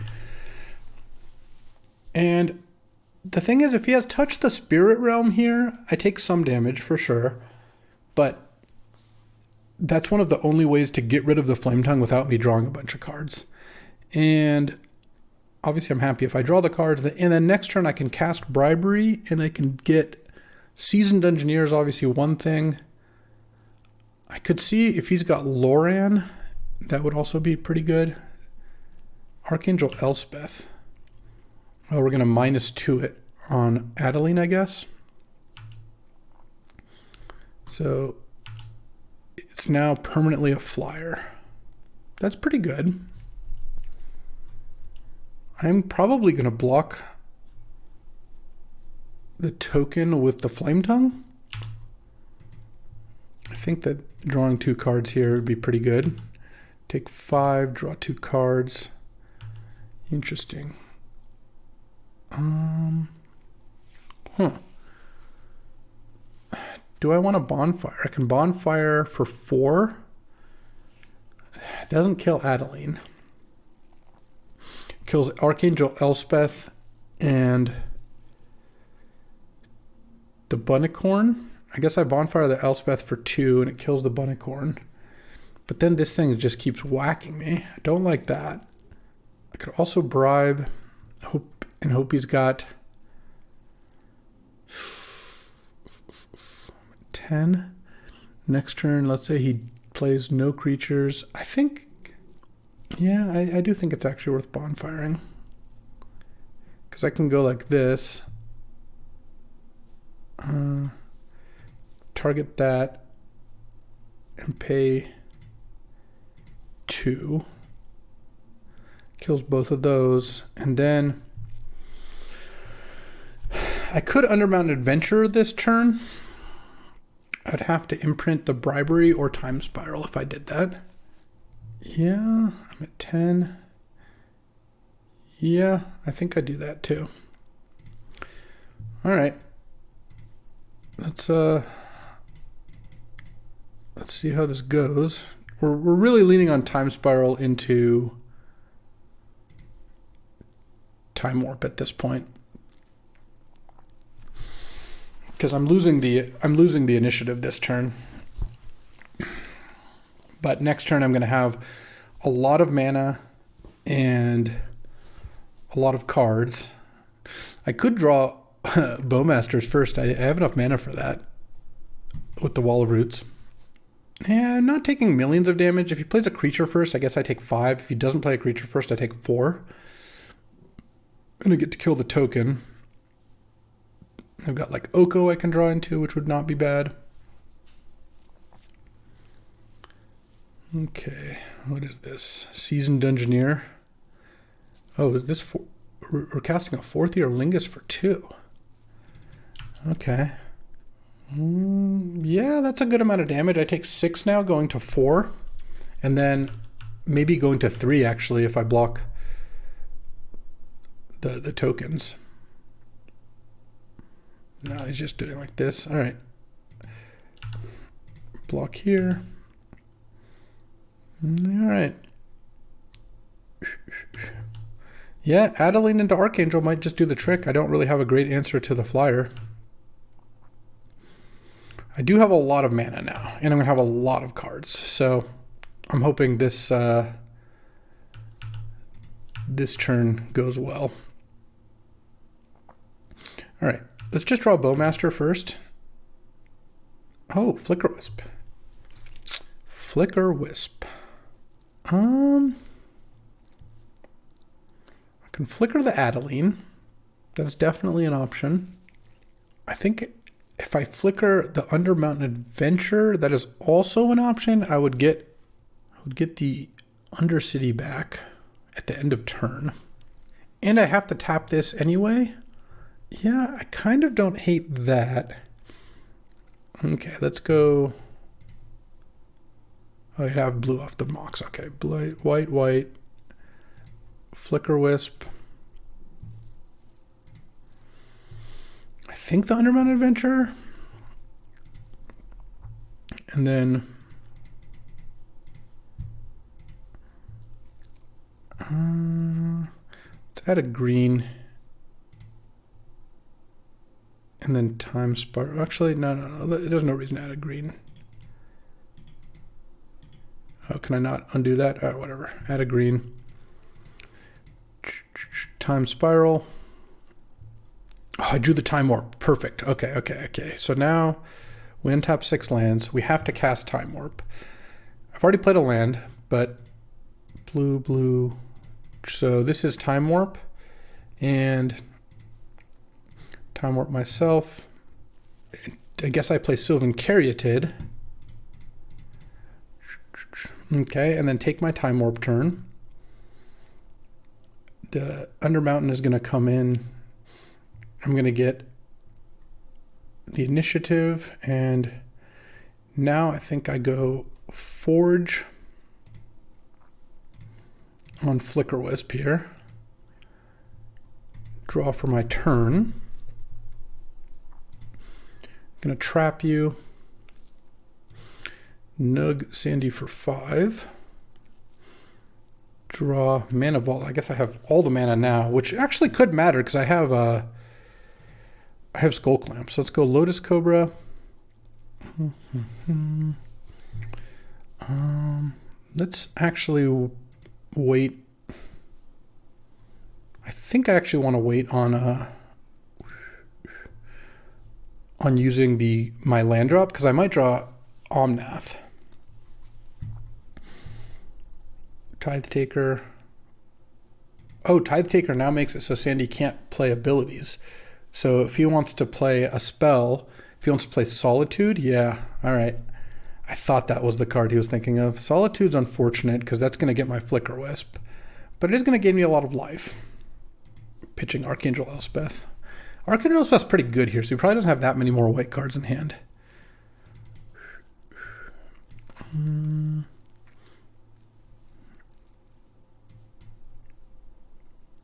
And the thing is, if he has touched the Spirit Realm here, I take some damage for sure. But that's one of the only ways to get rid of the Flame Tongue without me drawing a bunch of cards. And obviously I'm happy if I draw the cards. And then next turn I can cast Bribery and I can get Seasoned Engineer is obviously one thing. I could see if he's got Loran, that would also be pretty good. Archangel Elspeth. Oh, we're going to -2 it on Adeline, I guess. So it's now permanently a flyer. That's pretty good. I'm probably going to block the token with the Flame Tongue. I think that drawing 2 cards here would be pretty good. Take 5, draw 2 cards. Interesting. Do I want a bonfire? I can bonfire for 4. It doesn't kill Adeline. Kills Archangel Elspeth and the Bunnicorn. I guess I bonfire the Elspeth for 2 and it kills the Bunnicorn. But then this thing just keeps whacking me. I don't like that. I could also bribe, hope he's got 10. Next turn, let's say he plays no creatures. I think, yeah, I do think it's actually worth bonfiring. Because I can go like this. Target that and pay 2. Kills both of those. And then I could Undermount Adventure this turn. I'd have to imprint the Bribery or Time Spiral if I did that. Yeah, I'm at 10. Yeah, I think I do that too. All right. Let's see how this goes. We're really leaning on Time Spiral into Time Warp at this point. Because I'm losing the initiative this turn. But next turn I'm going to have a lot of mana and a lot of cards. I could draw Bowmasters first. I have enough mana for that with the Wall of Roots. Yeah, I'm not taking millions of damage. If he plays a creature first, I guess I take 5. If he doesn't play a creature first, I take 4. I'm going to get to kill the token. I've got like Oko I can draw into, which would not be bad. Okay, what is this? Seasoned Engineer. Oh, is this for... We're casting a 4th year Lingus for 2. Okay. Yeah, that's a good amount of damage. I take 6 now, going to 4. And then maybe going to 3, actually, if I block the tokens. No, he's just doing like this. All right. Block here. All right. Yeah, Adeline into Archangel might just do the trick. I don't really have a great answer to the flyer. I do have a lot of mana now, and I'm going to have a lot of cards. So I'm hoping this this turn goes well. All right, let's just draw Bowmaster first. Oh, Flicker Wisp. Flicker Wisp. I can flicker the Adeline. That is definitely an option. I think if I flicker the Undermountain Adventure, that is also an option. I would get the Undercity back at the end of turn. And I have to tap this anyway. Yeah, I kind of don't hate that. Okay, let's go. Oh, you have blue off the Mox. Okay, white, white. Flicker Wisp. I think the Undermountain Adventure. And then let's add a green. And then Time Spiral. Actually, no. There's no reason to add a green. Oh, can I not undo that? Whatever. Add a green. Time Spiral. Oh, I drew the Time Warp. Perfect. Okay. So now we untap 6 lands. We have to cast Time Warp. I've already played a land, but blue. So this is Time Warp. And Time Warp myself. I guess I play Sylvan Caryatid. Okay, and then take my Time Warp turn. The Undermountain is going to come in. I'm going to get the initiative, and now I think I go Forge on Flicker Wisp here. Draw for my turn. Gonna trap you. Nug Sandy for 5. Draw Mana Vault. I guess I have all the mana now, which actually could matter because I have Skullclamp. So let's go Lotus Cobra. Let's actually wait. I think I actually want to wait on using my land drop because I might draw Omnath. Tithe Taker. Oh, Tithe Taker now makes it so Sandy can't play abilities. So if he wants to play a spell, if he wants to play Solitude, yeah, all right. I thought that was the card he was thinking of. Solitude's unfortunate because that's going to get my Flicker Wisp. But it is going to gain me a lot of life. Pitching Archangel Elspeth. Archangel Elspeth's pretty good here, so he probably doesn't have that many more white cards in hand.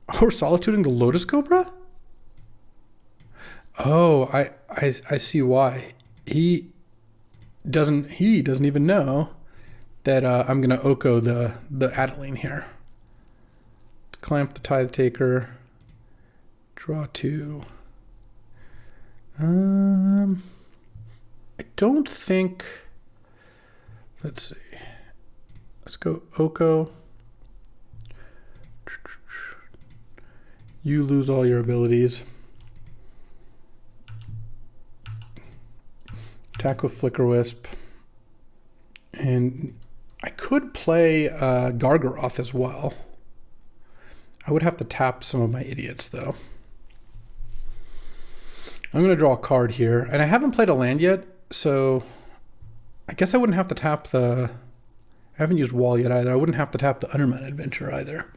Oh, we're solituding the Lotus Cobra? Oh, I see why. He doesn't even know that I'm gonna Oko the Adeline here. Clamp the Tithe Taker. Draw 2. I don't think. Let's see. Let's go Oko. You lose all your abilities. Attack with Flicker Wisp. And I could play Gargaroth as well. I would have to tap some of my idiots though. I'm going to draw a card here. And I haven't played a land yet, so I guess I wouldn't have to tap I haven't used Wall yet either. I wouldn't have to tap the Undermountain Adventure either.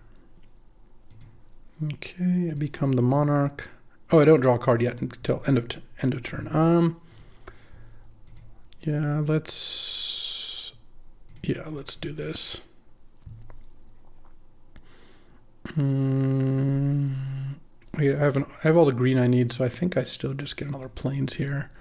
Okay, I become the monarch. Oh, I don't draw a card yet until end of turn. Yeah, let's do this. I have all the green I need, so I think I still just get another plains here.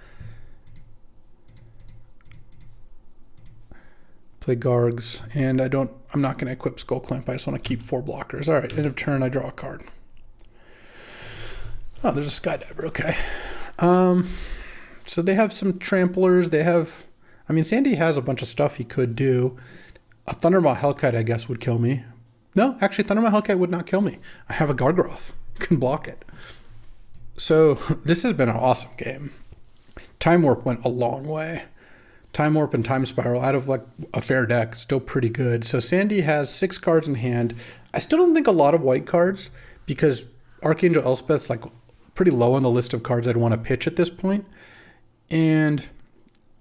Play Gargs, and I'm not going to equip Skullclamp. I just want to keep 4 blockers. All right, end of turn, I draw a card. Oh, there's a Skydiver. Okay. So they have some tramplers. Sandy has a bunch of stuff he could do. A Thundermaw Hellkite, I guess, would kill me. No, actually, Thundermaw Hellkite would not kill me. I have a Gargroth. Can block it. So this has been an awesome game. Time Warp went a long way. Time Warp and Time Spiral out of like a fair deck, still pretty good. So Sandy has 6 cards in hand. I still don't think a lot of white cards because Archangel Elspeth's like pretty low on the list of cards I'd want to pitch at this point. And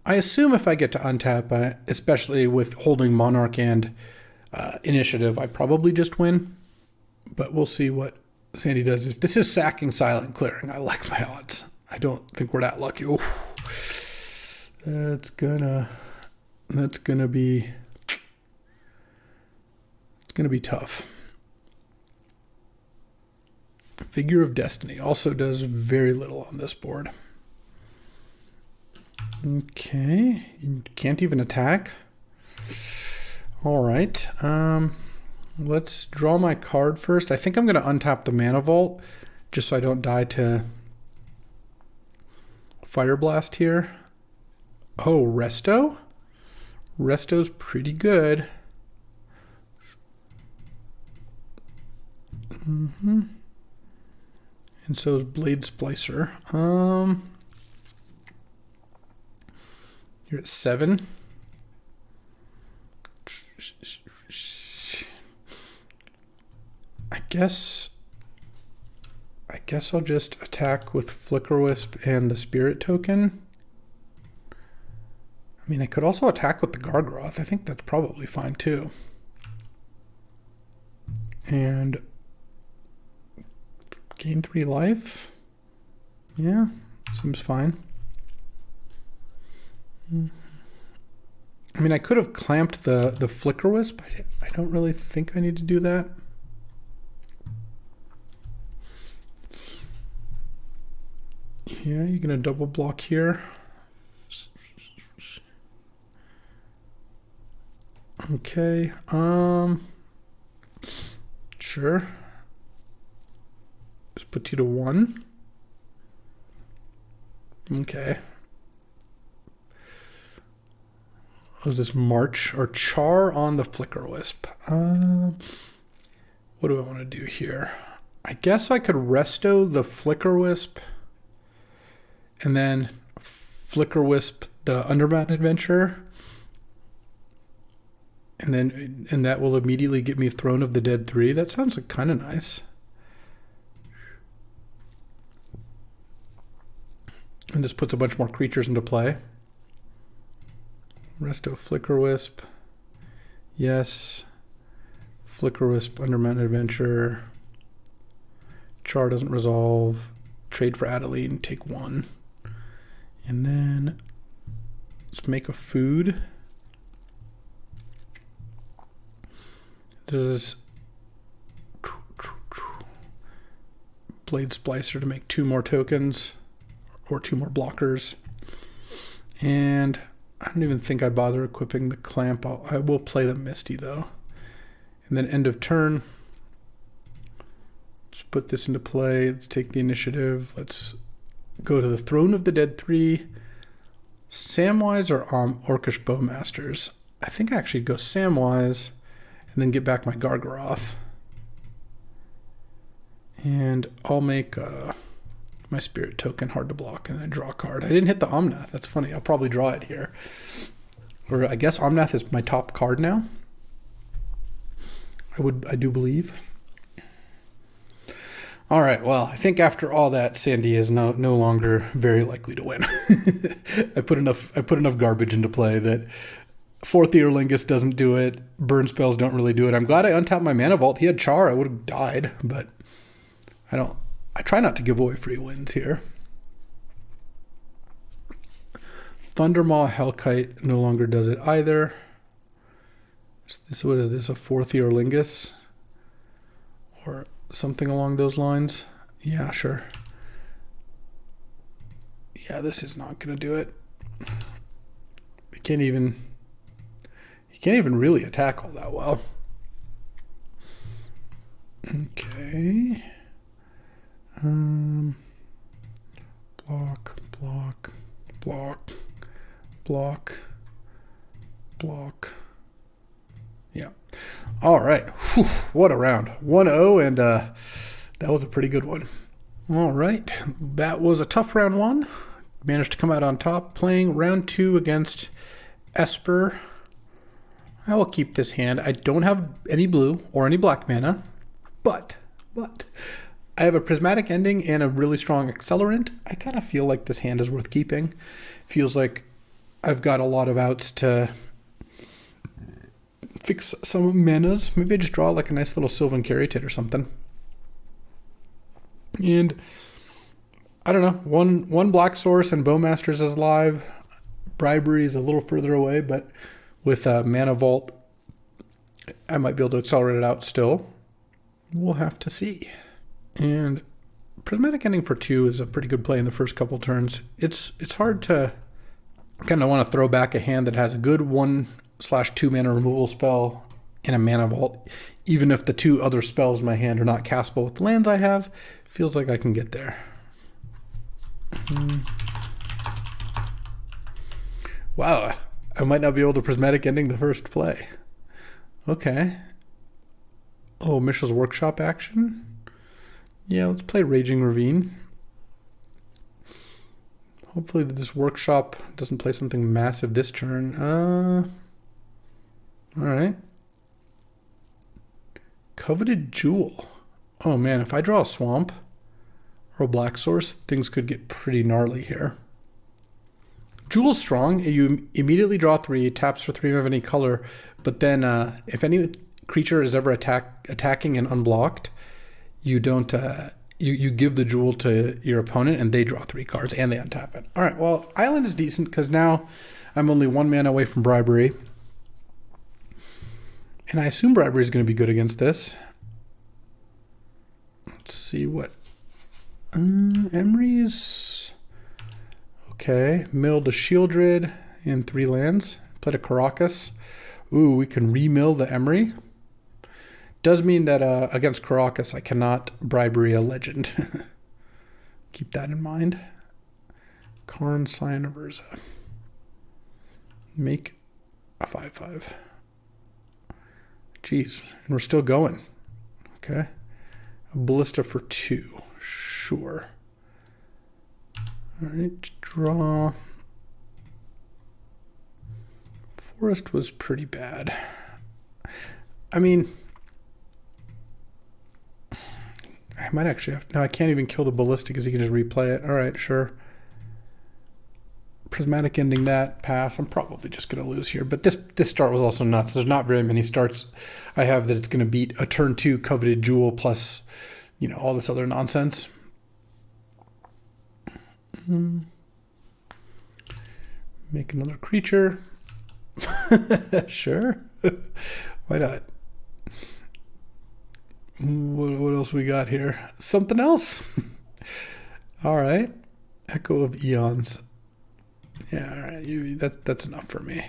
I assume if I get to untap, especially with holding Monarch and Initiative, I probably just win. But we'll see what Sandy does. If this is sacking, silent, clearing, I like my odds. I don't think we're that lucky. Oof. That's gonna be tough. Figure of Destiny also does very little on this board. Okay, you can't even attack. All right, let's draw my card first. I think I'm gonna untap the Mana Vault just so I don't die to Fire Blast here. Oh, Resto? Resto's pretty good. And so is Blade Splicer. You're at 7. I guess I'll just attack with Flicker Wisp and the Spirit Token. I mean, I could also attack with the Gargroth. I think that's probably fine too. And gain 3 life. Yeah, seems fine. I mean, I could have clamped the Flicker Wisp. I don't really think I need to do that. Yeah, you're gonna double block here. Okay, sure. Just put you to 1. Okay. Was this March or Char on the Flicker Wisp? What do I want to do here? I guess I could Resto the Flicker Wisp and then Flicker Wisp the Underground Adventure. And that will immediately get me Throne of the Dead 3. That sounds like kind of nice. And this puts a bunch more creatures into play. Resto Flicker Wisp. Yes. Flicker Wisp, Undermountain Adventure. Char doesn't resolve. Trade for Adeline, take 1. And then let's make a food. This is Blade Splicer to make 2 more tokens or 2 more blockers. And I don't even think I bother equipping the Clamp. I will play the Misty though. And then end of turn. Let's put this into play. Let's take the initiative. Let's go to the Throne of the Dead 3. Samwise or Orcish Bowmasters? I think I actually go Samwise and then get back my Gargaroth. And I'll make my Spirit Token hard to block and then draw a card. I didn't hit the Omnath. That's funny. I'll probably draw it here. Or I guess Omnath is my top card now. I do believe. All right, well, I think after all that, Sandy is no longer very likely to win. I put enough garbage into play that Fourth Earlingus doesn't do it. Burn spells don't really do it. I'm glad I untapped my Mana Vault. He had Char. I would have died, but I try not to give away free wins here. Thundermaw Hellkite no longer does it either. What is this? A 4th Eorlingus? Or something along those lines? Yeah, sure. Yeah, this is not going to do it. He can't even really attack all that well. Okay. Block, block, block, block, block. Yeah. All right. Whew, what a round. 1-0, and that was a pretty good one. All right. That was a tough round 1. Managed to come out on top playing round 2 against Esper. I will keep this hand. I don't have any blue or any black mana, but I have a prismatic ending and a really strong accelerant. I kind of feel like this hand is worth keeping. Feels like I've got a lot of outs to fix some manas. Maybe I just draw like a nice little Sylvan Caryatid or something. And I don't know, one black source and Bowmasters is live. Bribery is a little further away, but with Mana Vault, I might be able to accelerate it out still. We'll have to see. And Prismatic Ending for 2 is a pretty good play in the first couple turns. It's hard to kind of want to throw back a hand that has a good 1/2 mana removal spell and a Mana Vault, even if the 2 other spells in my hand are not castable with the lands I have. Feels like I can get there. Wow, I might not be able to Prismatic Ending the first play. Okay. Oh, Mishra's Workshop action? Yeah, let's play Raging Ravine. Hopefully this Workshop doesn't play something massive this turn. Alright. Coveted Jewel. Oh man, if I draw a Swamp or a Black Source, things could get pretty gnarly here. Jewel's strong. You immediately draw 3, taps for 3 of any color, but then if any creature is ever attacking and unblocked, you don't you give the Jewel to your opponent and they draw 3 cards and they untap it. All right, well, Island is decent because now I'm only 1 mana away from Bribery. And I assume Bribery is going to be good against this. Let's see what Emery's okay. Milled a Shieldred in 3 lands. Played a Caracas. Ooh, we can remill the Emery. Does mean that against Caracas I cannot Bribery a legend. Keep that in mind. Karn Scion of Urza. Make a 5/5. Jeez, and we're still going. Okay. A Ballista for 2. Sure. Alright, draw. Forest was pretty bad. I mean, I might actually have... No, I can't even kill the Ballista because he can just replay it. Alright, sure. Prismatic Ending that. Pass. I'm probably just going to lose here. But this start was also nuts. There's not very many starts I have that it's going to beat a turn 2 Coveted Jewel plus, you know, all this other nonsense. Make another creature. Sure. Why not? What else we got here? Something else. All right. Echo of Eons. Yeah, all right. That's enough for me.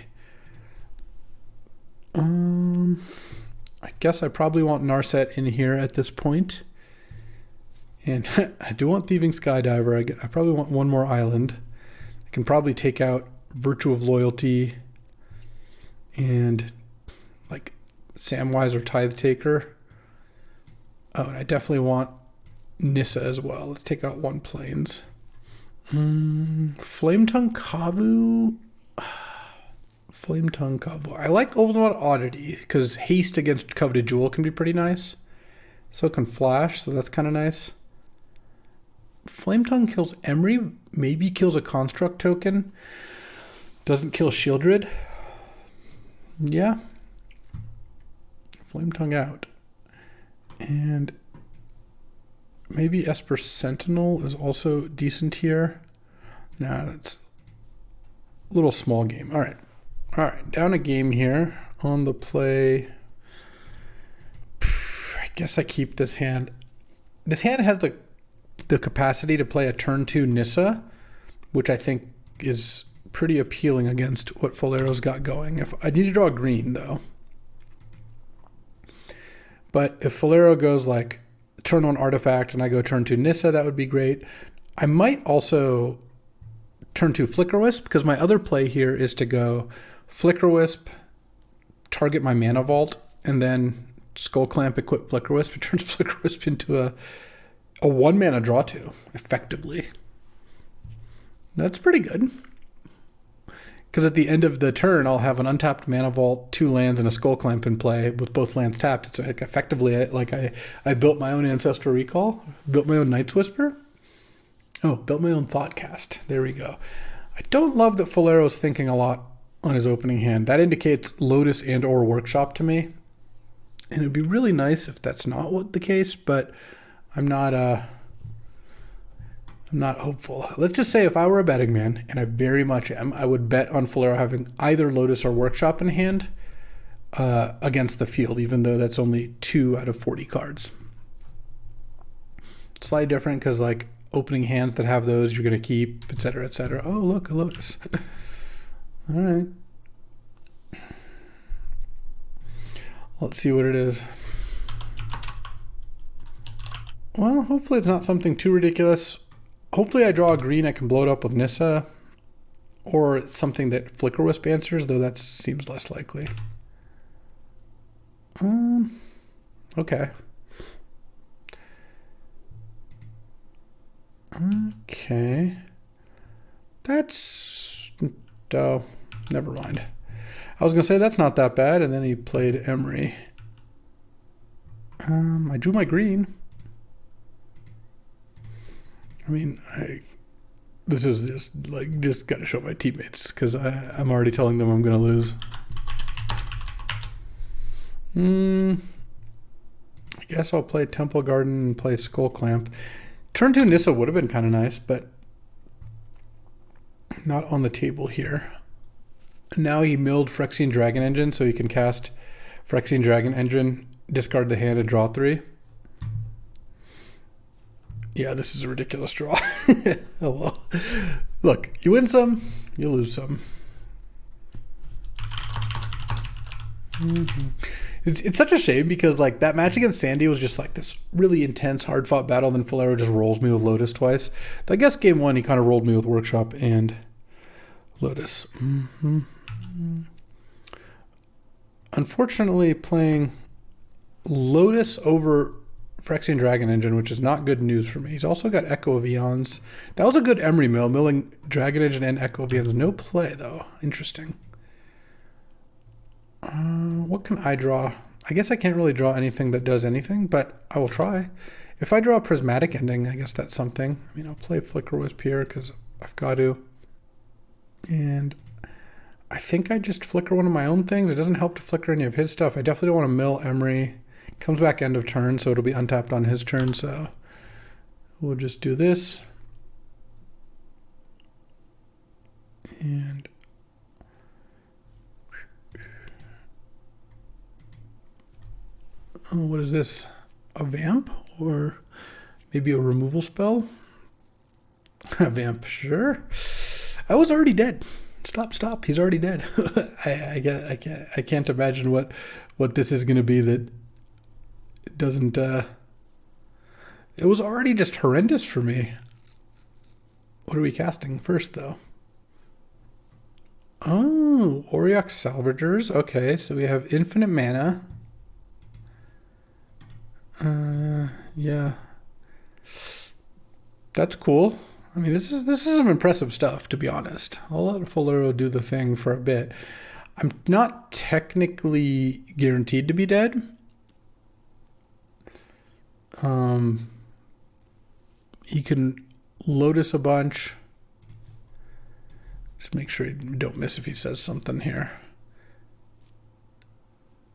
I guess I probably want Narset in here at this point. And I do want Thieving Skydiver. I probably want 1 more island. I can probably take out Virtue of Loyalty and like Samwise or Tithe Taker. Oh, and I definitely want Nissa as well. Let's take out 1 Plains. Flametongue Kavu. Flametongue Kavu. I like Overlord Oddity because haste against Coveted Jewel can be pretty nice. So it can flash, so that's kind of nice. Flametongue kills Emery, maybe kills a construct token. Doesn't kill Shieldred. Yeah. Flametongue out. And Maybe Esper Sentinel is also decent here. Nah, that's a little small game. All right, down a game here on the play. I guess I keep this hand. This hand has the capacity to play a turn 2 Nissa, which I think is pretty appealing against what Folero's got going. If I need to draw a green though. But if Folero goes like turn 1 Artifact and I go turn 2 Nissa, that would be great. I might also turn 2 Flicker Wisp, because my other play here is to go Flicker Wisp, target my Mana Vault, and then Skullclamp, equip Flicker Wisp. It turns Flicker Wisp into a 1 mana draw 2, effectively. That's pretty good. Because at the end of the turn, I'll have an untapped Mana Vault, 2 lands, and a Skullclamp in play with both lands tapped. It's like effectively like I built my own Ancestral Recall, built my own Night's Whisper. Oh, built my own Thoughtcast. There we go. I don't love that Folero's thinking a lot on his opening hand. That indicates Lotus and or Workshop to me. And it'd be really nice if that's not what the case, but I'm not hopeful. Let's just say if I were a betting man, and I very much am, I would bet on Folero having either Lotus or Workshop in hand against the field, even though that's only 2 out of 40 cards. Slightly different because like opening hands that have those you're going to keep, etc., etc. Oh, look, a Lotus. All right. Let's see what it is. Well, hopefully it's not something too ridiculous. Hopefully I draw a green, I can blow it up with Nissa. Or it's something that Flicker Wisp answers, though that seems less likely. Okay. Okay. That's... Oh, never mind. I was going to say that's not that bad, and then he played Emery. I drew my green. I mean, this is just got to show my teammates, because I'm already telling them I'm going to lose. I guess I'll play Temple Garden and play Skullclamp. Turn 2 Nissa would have been kind of nice, but not on the table here. Now he milled Phyrexian Dragon Engine, so he can cast Phyrexian Dragon Engine, discard the hand, and draw 3. Yeah, this is a ridiculous draw. Oh well. Look, you win some, you lose some. It's such a shame because like that match against Sandy was just like this really intense, hard-fought battle. Then Folero just rolls me with Lotus twice. I guess game 1 he kind of rolled me with Workshop and Lotus. Unfortunately, playing Lotus over Phyrexian Dragon Engine, which is not good news for me. He's also got Echo of Eons. That was a good Emery mill, milling Dragon Engine and Echo of Eons. No play, though. Interesting. What can I draw? I guess I can't really draw anything that does anything, but I will try. If I draw a Prismatic Ending, I guess that's something. I mean, I'll play Flicker Wisp here because I've got to. And I think I just flicker one of my own things. It doesn't help to flicker any of his stuff. I definitely don't want to mill Emery. Comes back end of turn, so it'll be untapped on his turn, so we'll just do this. And oh, what is this? A Vamp? Or maybe a removal spell? A Vamp, sure. I was already dead. Stop. He's already dead. I can't imagine what this is going to be that doesn't it was already just horrendous for me. What are we casting first though? Oh, Auriok Salvagers. Okay, so we have infinite mana. Yeah. That's cool. I mean, this is some impressive stuff, to be honest. I'll let Folero do the thing for a bit. I'm not technically guaranteed to be dead. He can Lotus a bunch. Just make sure you don't miss if he says something here.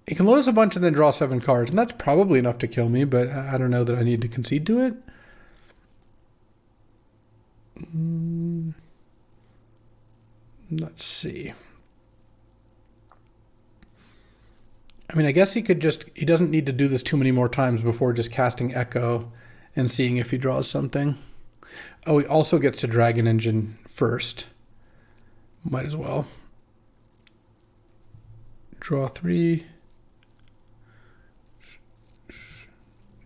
He can Lotus a bunch and then draw 7 cards, and that's probably enough to kill me, but I don't know that I need to concede to it. Let's see. I mean, I guess he doesn't need to do this too many more times before just casting Echo and seeing if he draws something. Oh, he also gets to Dragon Engine first. Might as well. Draw 3.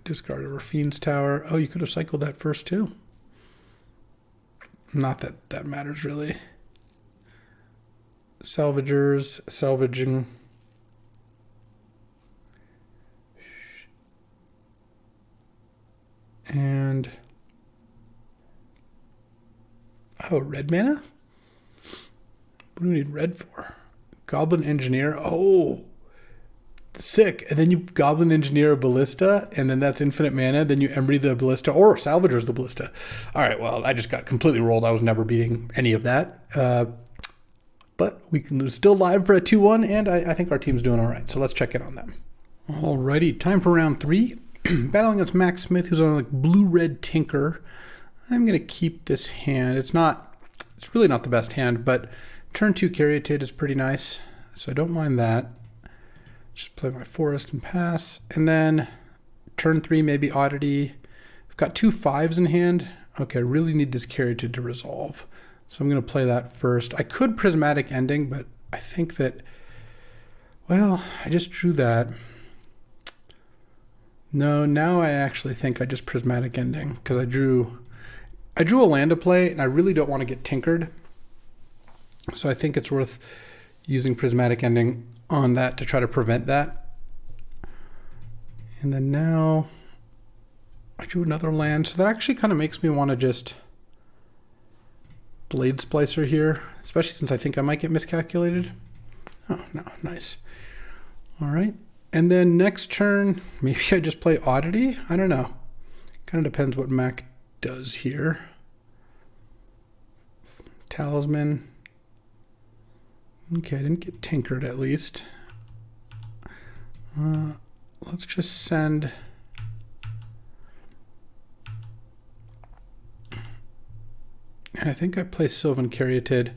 Discard a Rafine's Tower. Oh, you could have cycled that first too. Not that that matters really. Salvagers, salvaging. And oh, red mana? What do we need red for? Goblin Engineer. Oh, sick. And then you Goblin Engineer a Ballista, and then that's infinite mana. Then you Embry the Ballista, or Salvagers the Ballista. All right, well, I just got completely rolled. I was never beating any of that. But we can still live for a 2-1, and I think our team's doing all right. So let's check in on them. Alrighty, time for round 3. Battling against Max Smith, who's on like blue-red Tinker. I'm going to keep this hand. It's really not the best hand, but turn 2 Caryatid is pretty nice, so I don't mind that. Just play my Forest and pass. And then turn 3, maybe Oddity. I've got 2 5s in hand. Okay, I really need this Caryatid to resolve. So I'm going to play that first. I could Prismatic Ending, but I think that, well, I just drew that. No, now I actually think I just Prismatic Ending because I drew a land to play, and I really don't want to get tinkered. So I think it's worth using Prismatic Ending on that to try to prevent that. And then now I drew another land, so that actually kind of makes me want to just Blade Splicer here, especially since I think I might get miscalculated. Oh, no, nice. All right. And then next turn, maybe I just play Oddity. I don't know. Kind of depends what Mac does here. Talisman. Okay, I didn't get tinkered at least. Let's just send... And I think I play Sylvan Caryatid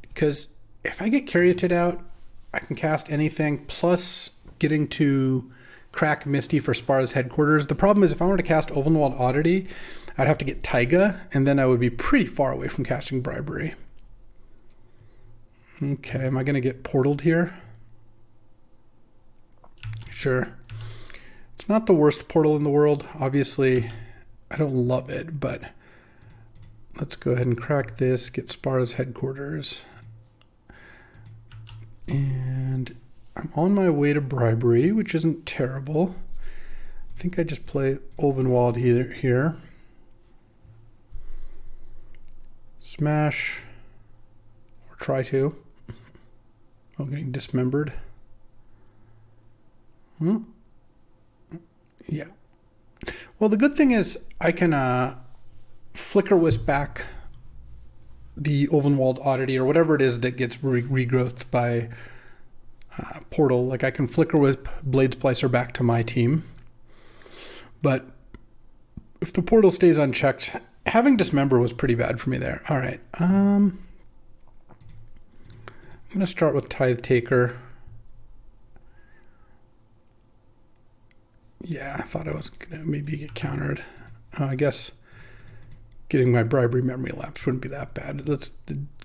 because if I get Caryatid out, I can cast anything, plus getting to crack Misty for Spar's Headquarters. The problem is if I wanted to cast Ovenwald Oddity, I'd have to get Taiga, and then I would be pretty far away from casting Bribery. Okay, am I going to get portaled here? Sure. It's not the worst portal in the world. Obviously, I don't love it, but let's go ahead and crack this, get Spar's Headquarters. And I'm on my way to Bribery, which isn't terrible. I think I just play Ovenwald here. Smash, or try to. Oh, getting dismembered. Yeah. Well, the good thing is I can Flicker Wisp back the Ovenwald Oddity or whatever it is that gets regrowth by Portal. Like I can Flicker Wisp Blade Splicer back to my team. But if the portal stays unchecked, having Dismember was pretty bad for me there. All right. I'm going to start with Tithe Taker. Yeah, I thought I was going to maybe get countered. I guess getting my Bribery Memory Lapse wouldn't be that bad. Let's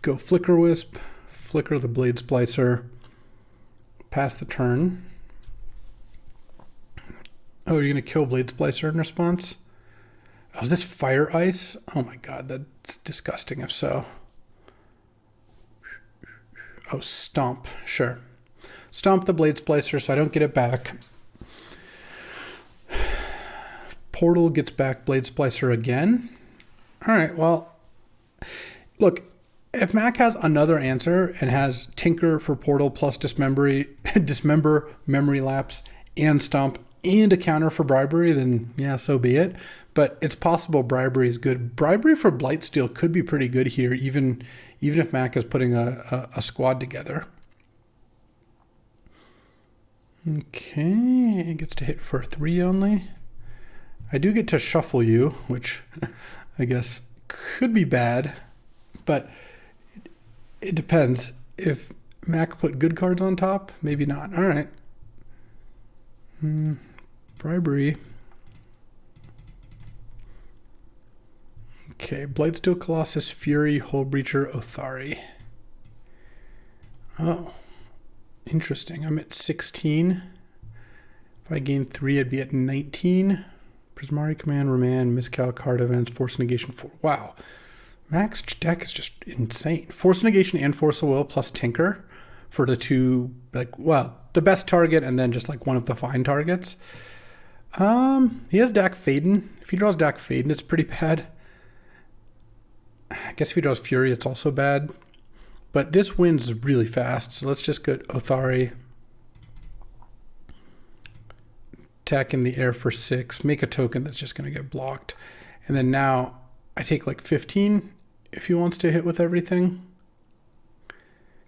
go Flicker Wisp, Flicker the Blade Splicer, pass the turn. Oh, you're going to kill Blade Splicer in response? Oh, is this Fire Ice? Oh my god, that's disgusting if so. Oh, Stomp, sure. Stomp the Blade Splicer so I don't get it back. Portal gets back Blade Splicer again. All right, well, look, if Mac has another answer and has Tinker for Portal plus Dismember, Memory Lapse, and Stomp, and a counter for Bribery, then yeah, so be it. But it's possible Bribery is good. Bribery for Blightsteel could be pretty good here, even if Mac is putting a squad together. Okay, it gets to hit for 3 only. I do get to shuffle you, which I guess could be bad, but it depends. If Mac put good cards on top, maybe not. All right. Bribery. Okay, Blightsteel Colossus, Fury, Hullbreacher, Othari. Oh, interesting. I'm at 16. If I gain 3, I'd be at 19. Prismari Command, Remand, Miscal, Card Events, Force Negation 4. Wow. Mac's deck is just insane. Force Negation and Force of Will plus Tinker for the two, like, well, the best target and then just like one of the fine targets. He has Dak Faden. If he draws Dak Faden, it's pretty bad. I guess if he draws Fury, it's also bad. But this wins really fast, so let's just get Othari. Attack in the air for 6. Make a token that's just going to get blocked. And then now I take like 15 if he wants to hit with everything.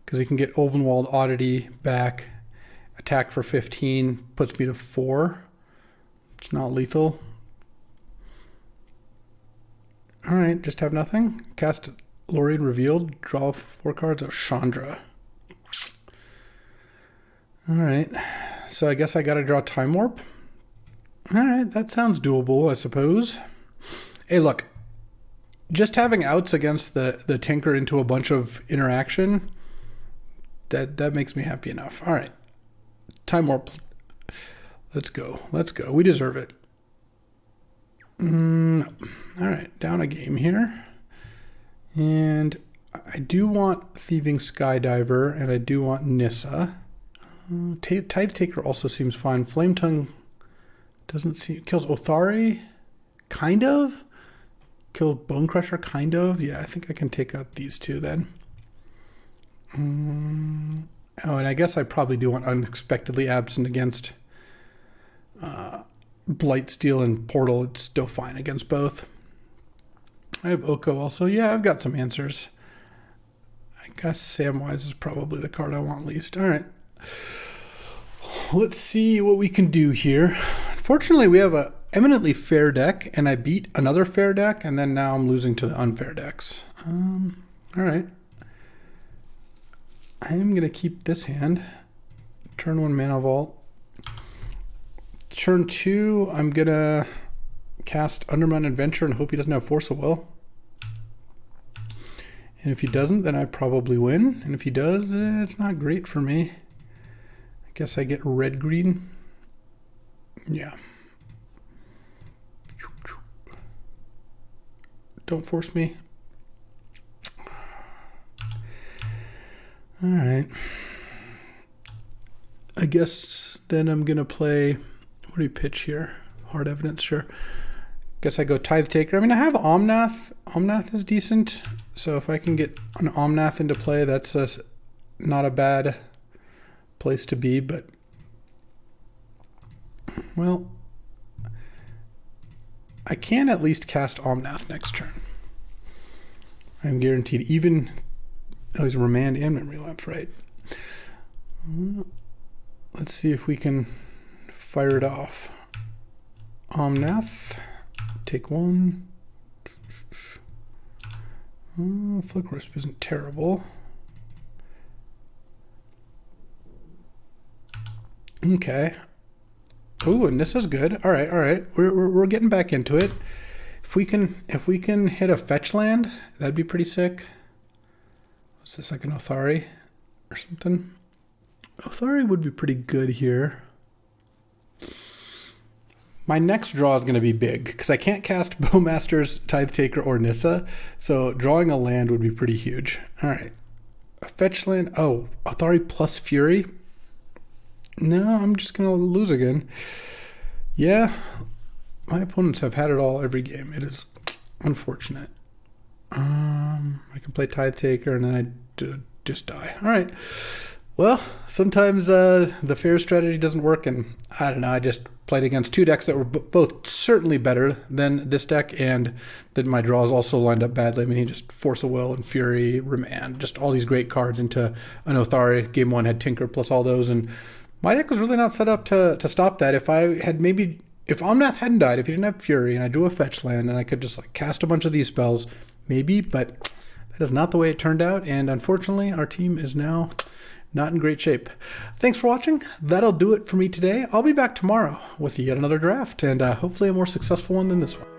Because he can get Ovenwald Oddity back. Attack for 15 puts me to 4. It's not lethal. Alright, just have nothing. Cast Lorien Revealed. Draw 4 cards of Chandra. Alright, so I guess I gotta draw Time Warp. Alright, that sounds doable, I suppose. Hey, look. Just having outs against the Tinker into a bunch of interaction, that makes me happy enough. Alright. Time Warp. Let's go. Let's go. We deserve it. Alright, down a game here. And I do want Thieving Skydiver, and I do want Nissa. Tithe Taker also seems fine. Flame Tongue doesn't seem... Kills Othari? Kind of? Kills Bone Crusher? Kind of? Yeah, I think I can take out these two then. Oh, and I guess I probably do want Unexpectedly Absent against Blightsteel and Portal. It's still fine against both. I have Oko also. Yeah, I've got some answers. I guess Samwise is probably the card I want least. All right. Let's see what we can do here. Unfortunately, we have a eminently fair deck, and I beat another fair deck, and then now I'm losing to the unfair decks. All right. I am going to keep this hand. Turn 1 Mana Vault. Turn 2, I'm going to cast Undermine Adventure and hope he doesn't have Force of Will. And if he doesn't, then I probably win. And if he does, it's not great for me. I guess I get red-green. Yeah. Don't force me. All right. I guess then I'm going to play... What do you pitch here? Hard Evidence, sure. Guess I go Tithe Taker. I mean, I have Omnath. Omnath is decent. So if I can get an Omnath into play, that's not a bad place to be. But, well, I can at least cast Omnath next turn. I'm guaranteed even... Oh, he's Remand and Memory Lapse, right? Let's see if we can fire it off. Omnath. Take 1. Flick Wisp isn't terrible. Okay. Ooh, and this is good. All right, all right. We're getting back into it. If we can hit a fetch land, that'd be pretty sick. What's this, like an Othari or something? Othari would be pretty good here. My next draw is going to be big because I can't cast Bowmaster's, Tithe Taker, or Nissa, so drawing a land would be pretty huge. All right. A fetch land. Oh, Othari plus Fury. No, I'm just going to lose again. Yeah, my opponents have had it all every game. It is unfortunate. I can play Tithe Taker and then I just die. All right. Well, sometimes the fair strategy doesn't work, and I don't know. I just played against two decks that were both certainly better than this deck, and then my draws also lined up badly. I mean, he just Force of Will and Fury, Remand, just all these great cards into an Othari. Game 1 had Tinker plus all those, and my deck was really not set up to stop that. If Omnath hadn't died, if he didn't have Fury, and I drew a fetch land, and I could just like cast a bunch of these spells, maybe, but that is not the way it turned out, and unfortunately our team is now not in great shape. Thanks for watching. That'll do it for me today. I'll be back tomorrow with yet another draft, and hopefully a more successful one than this one.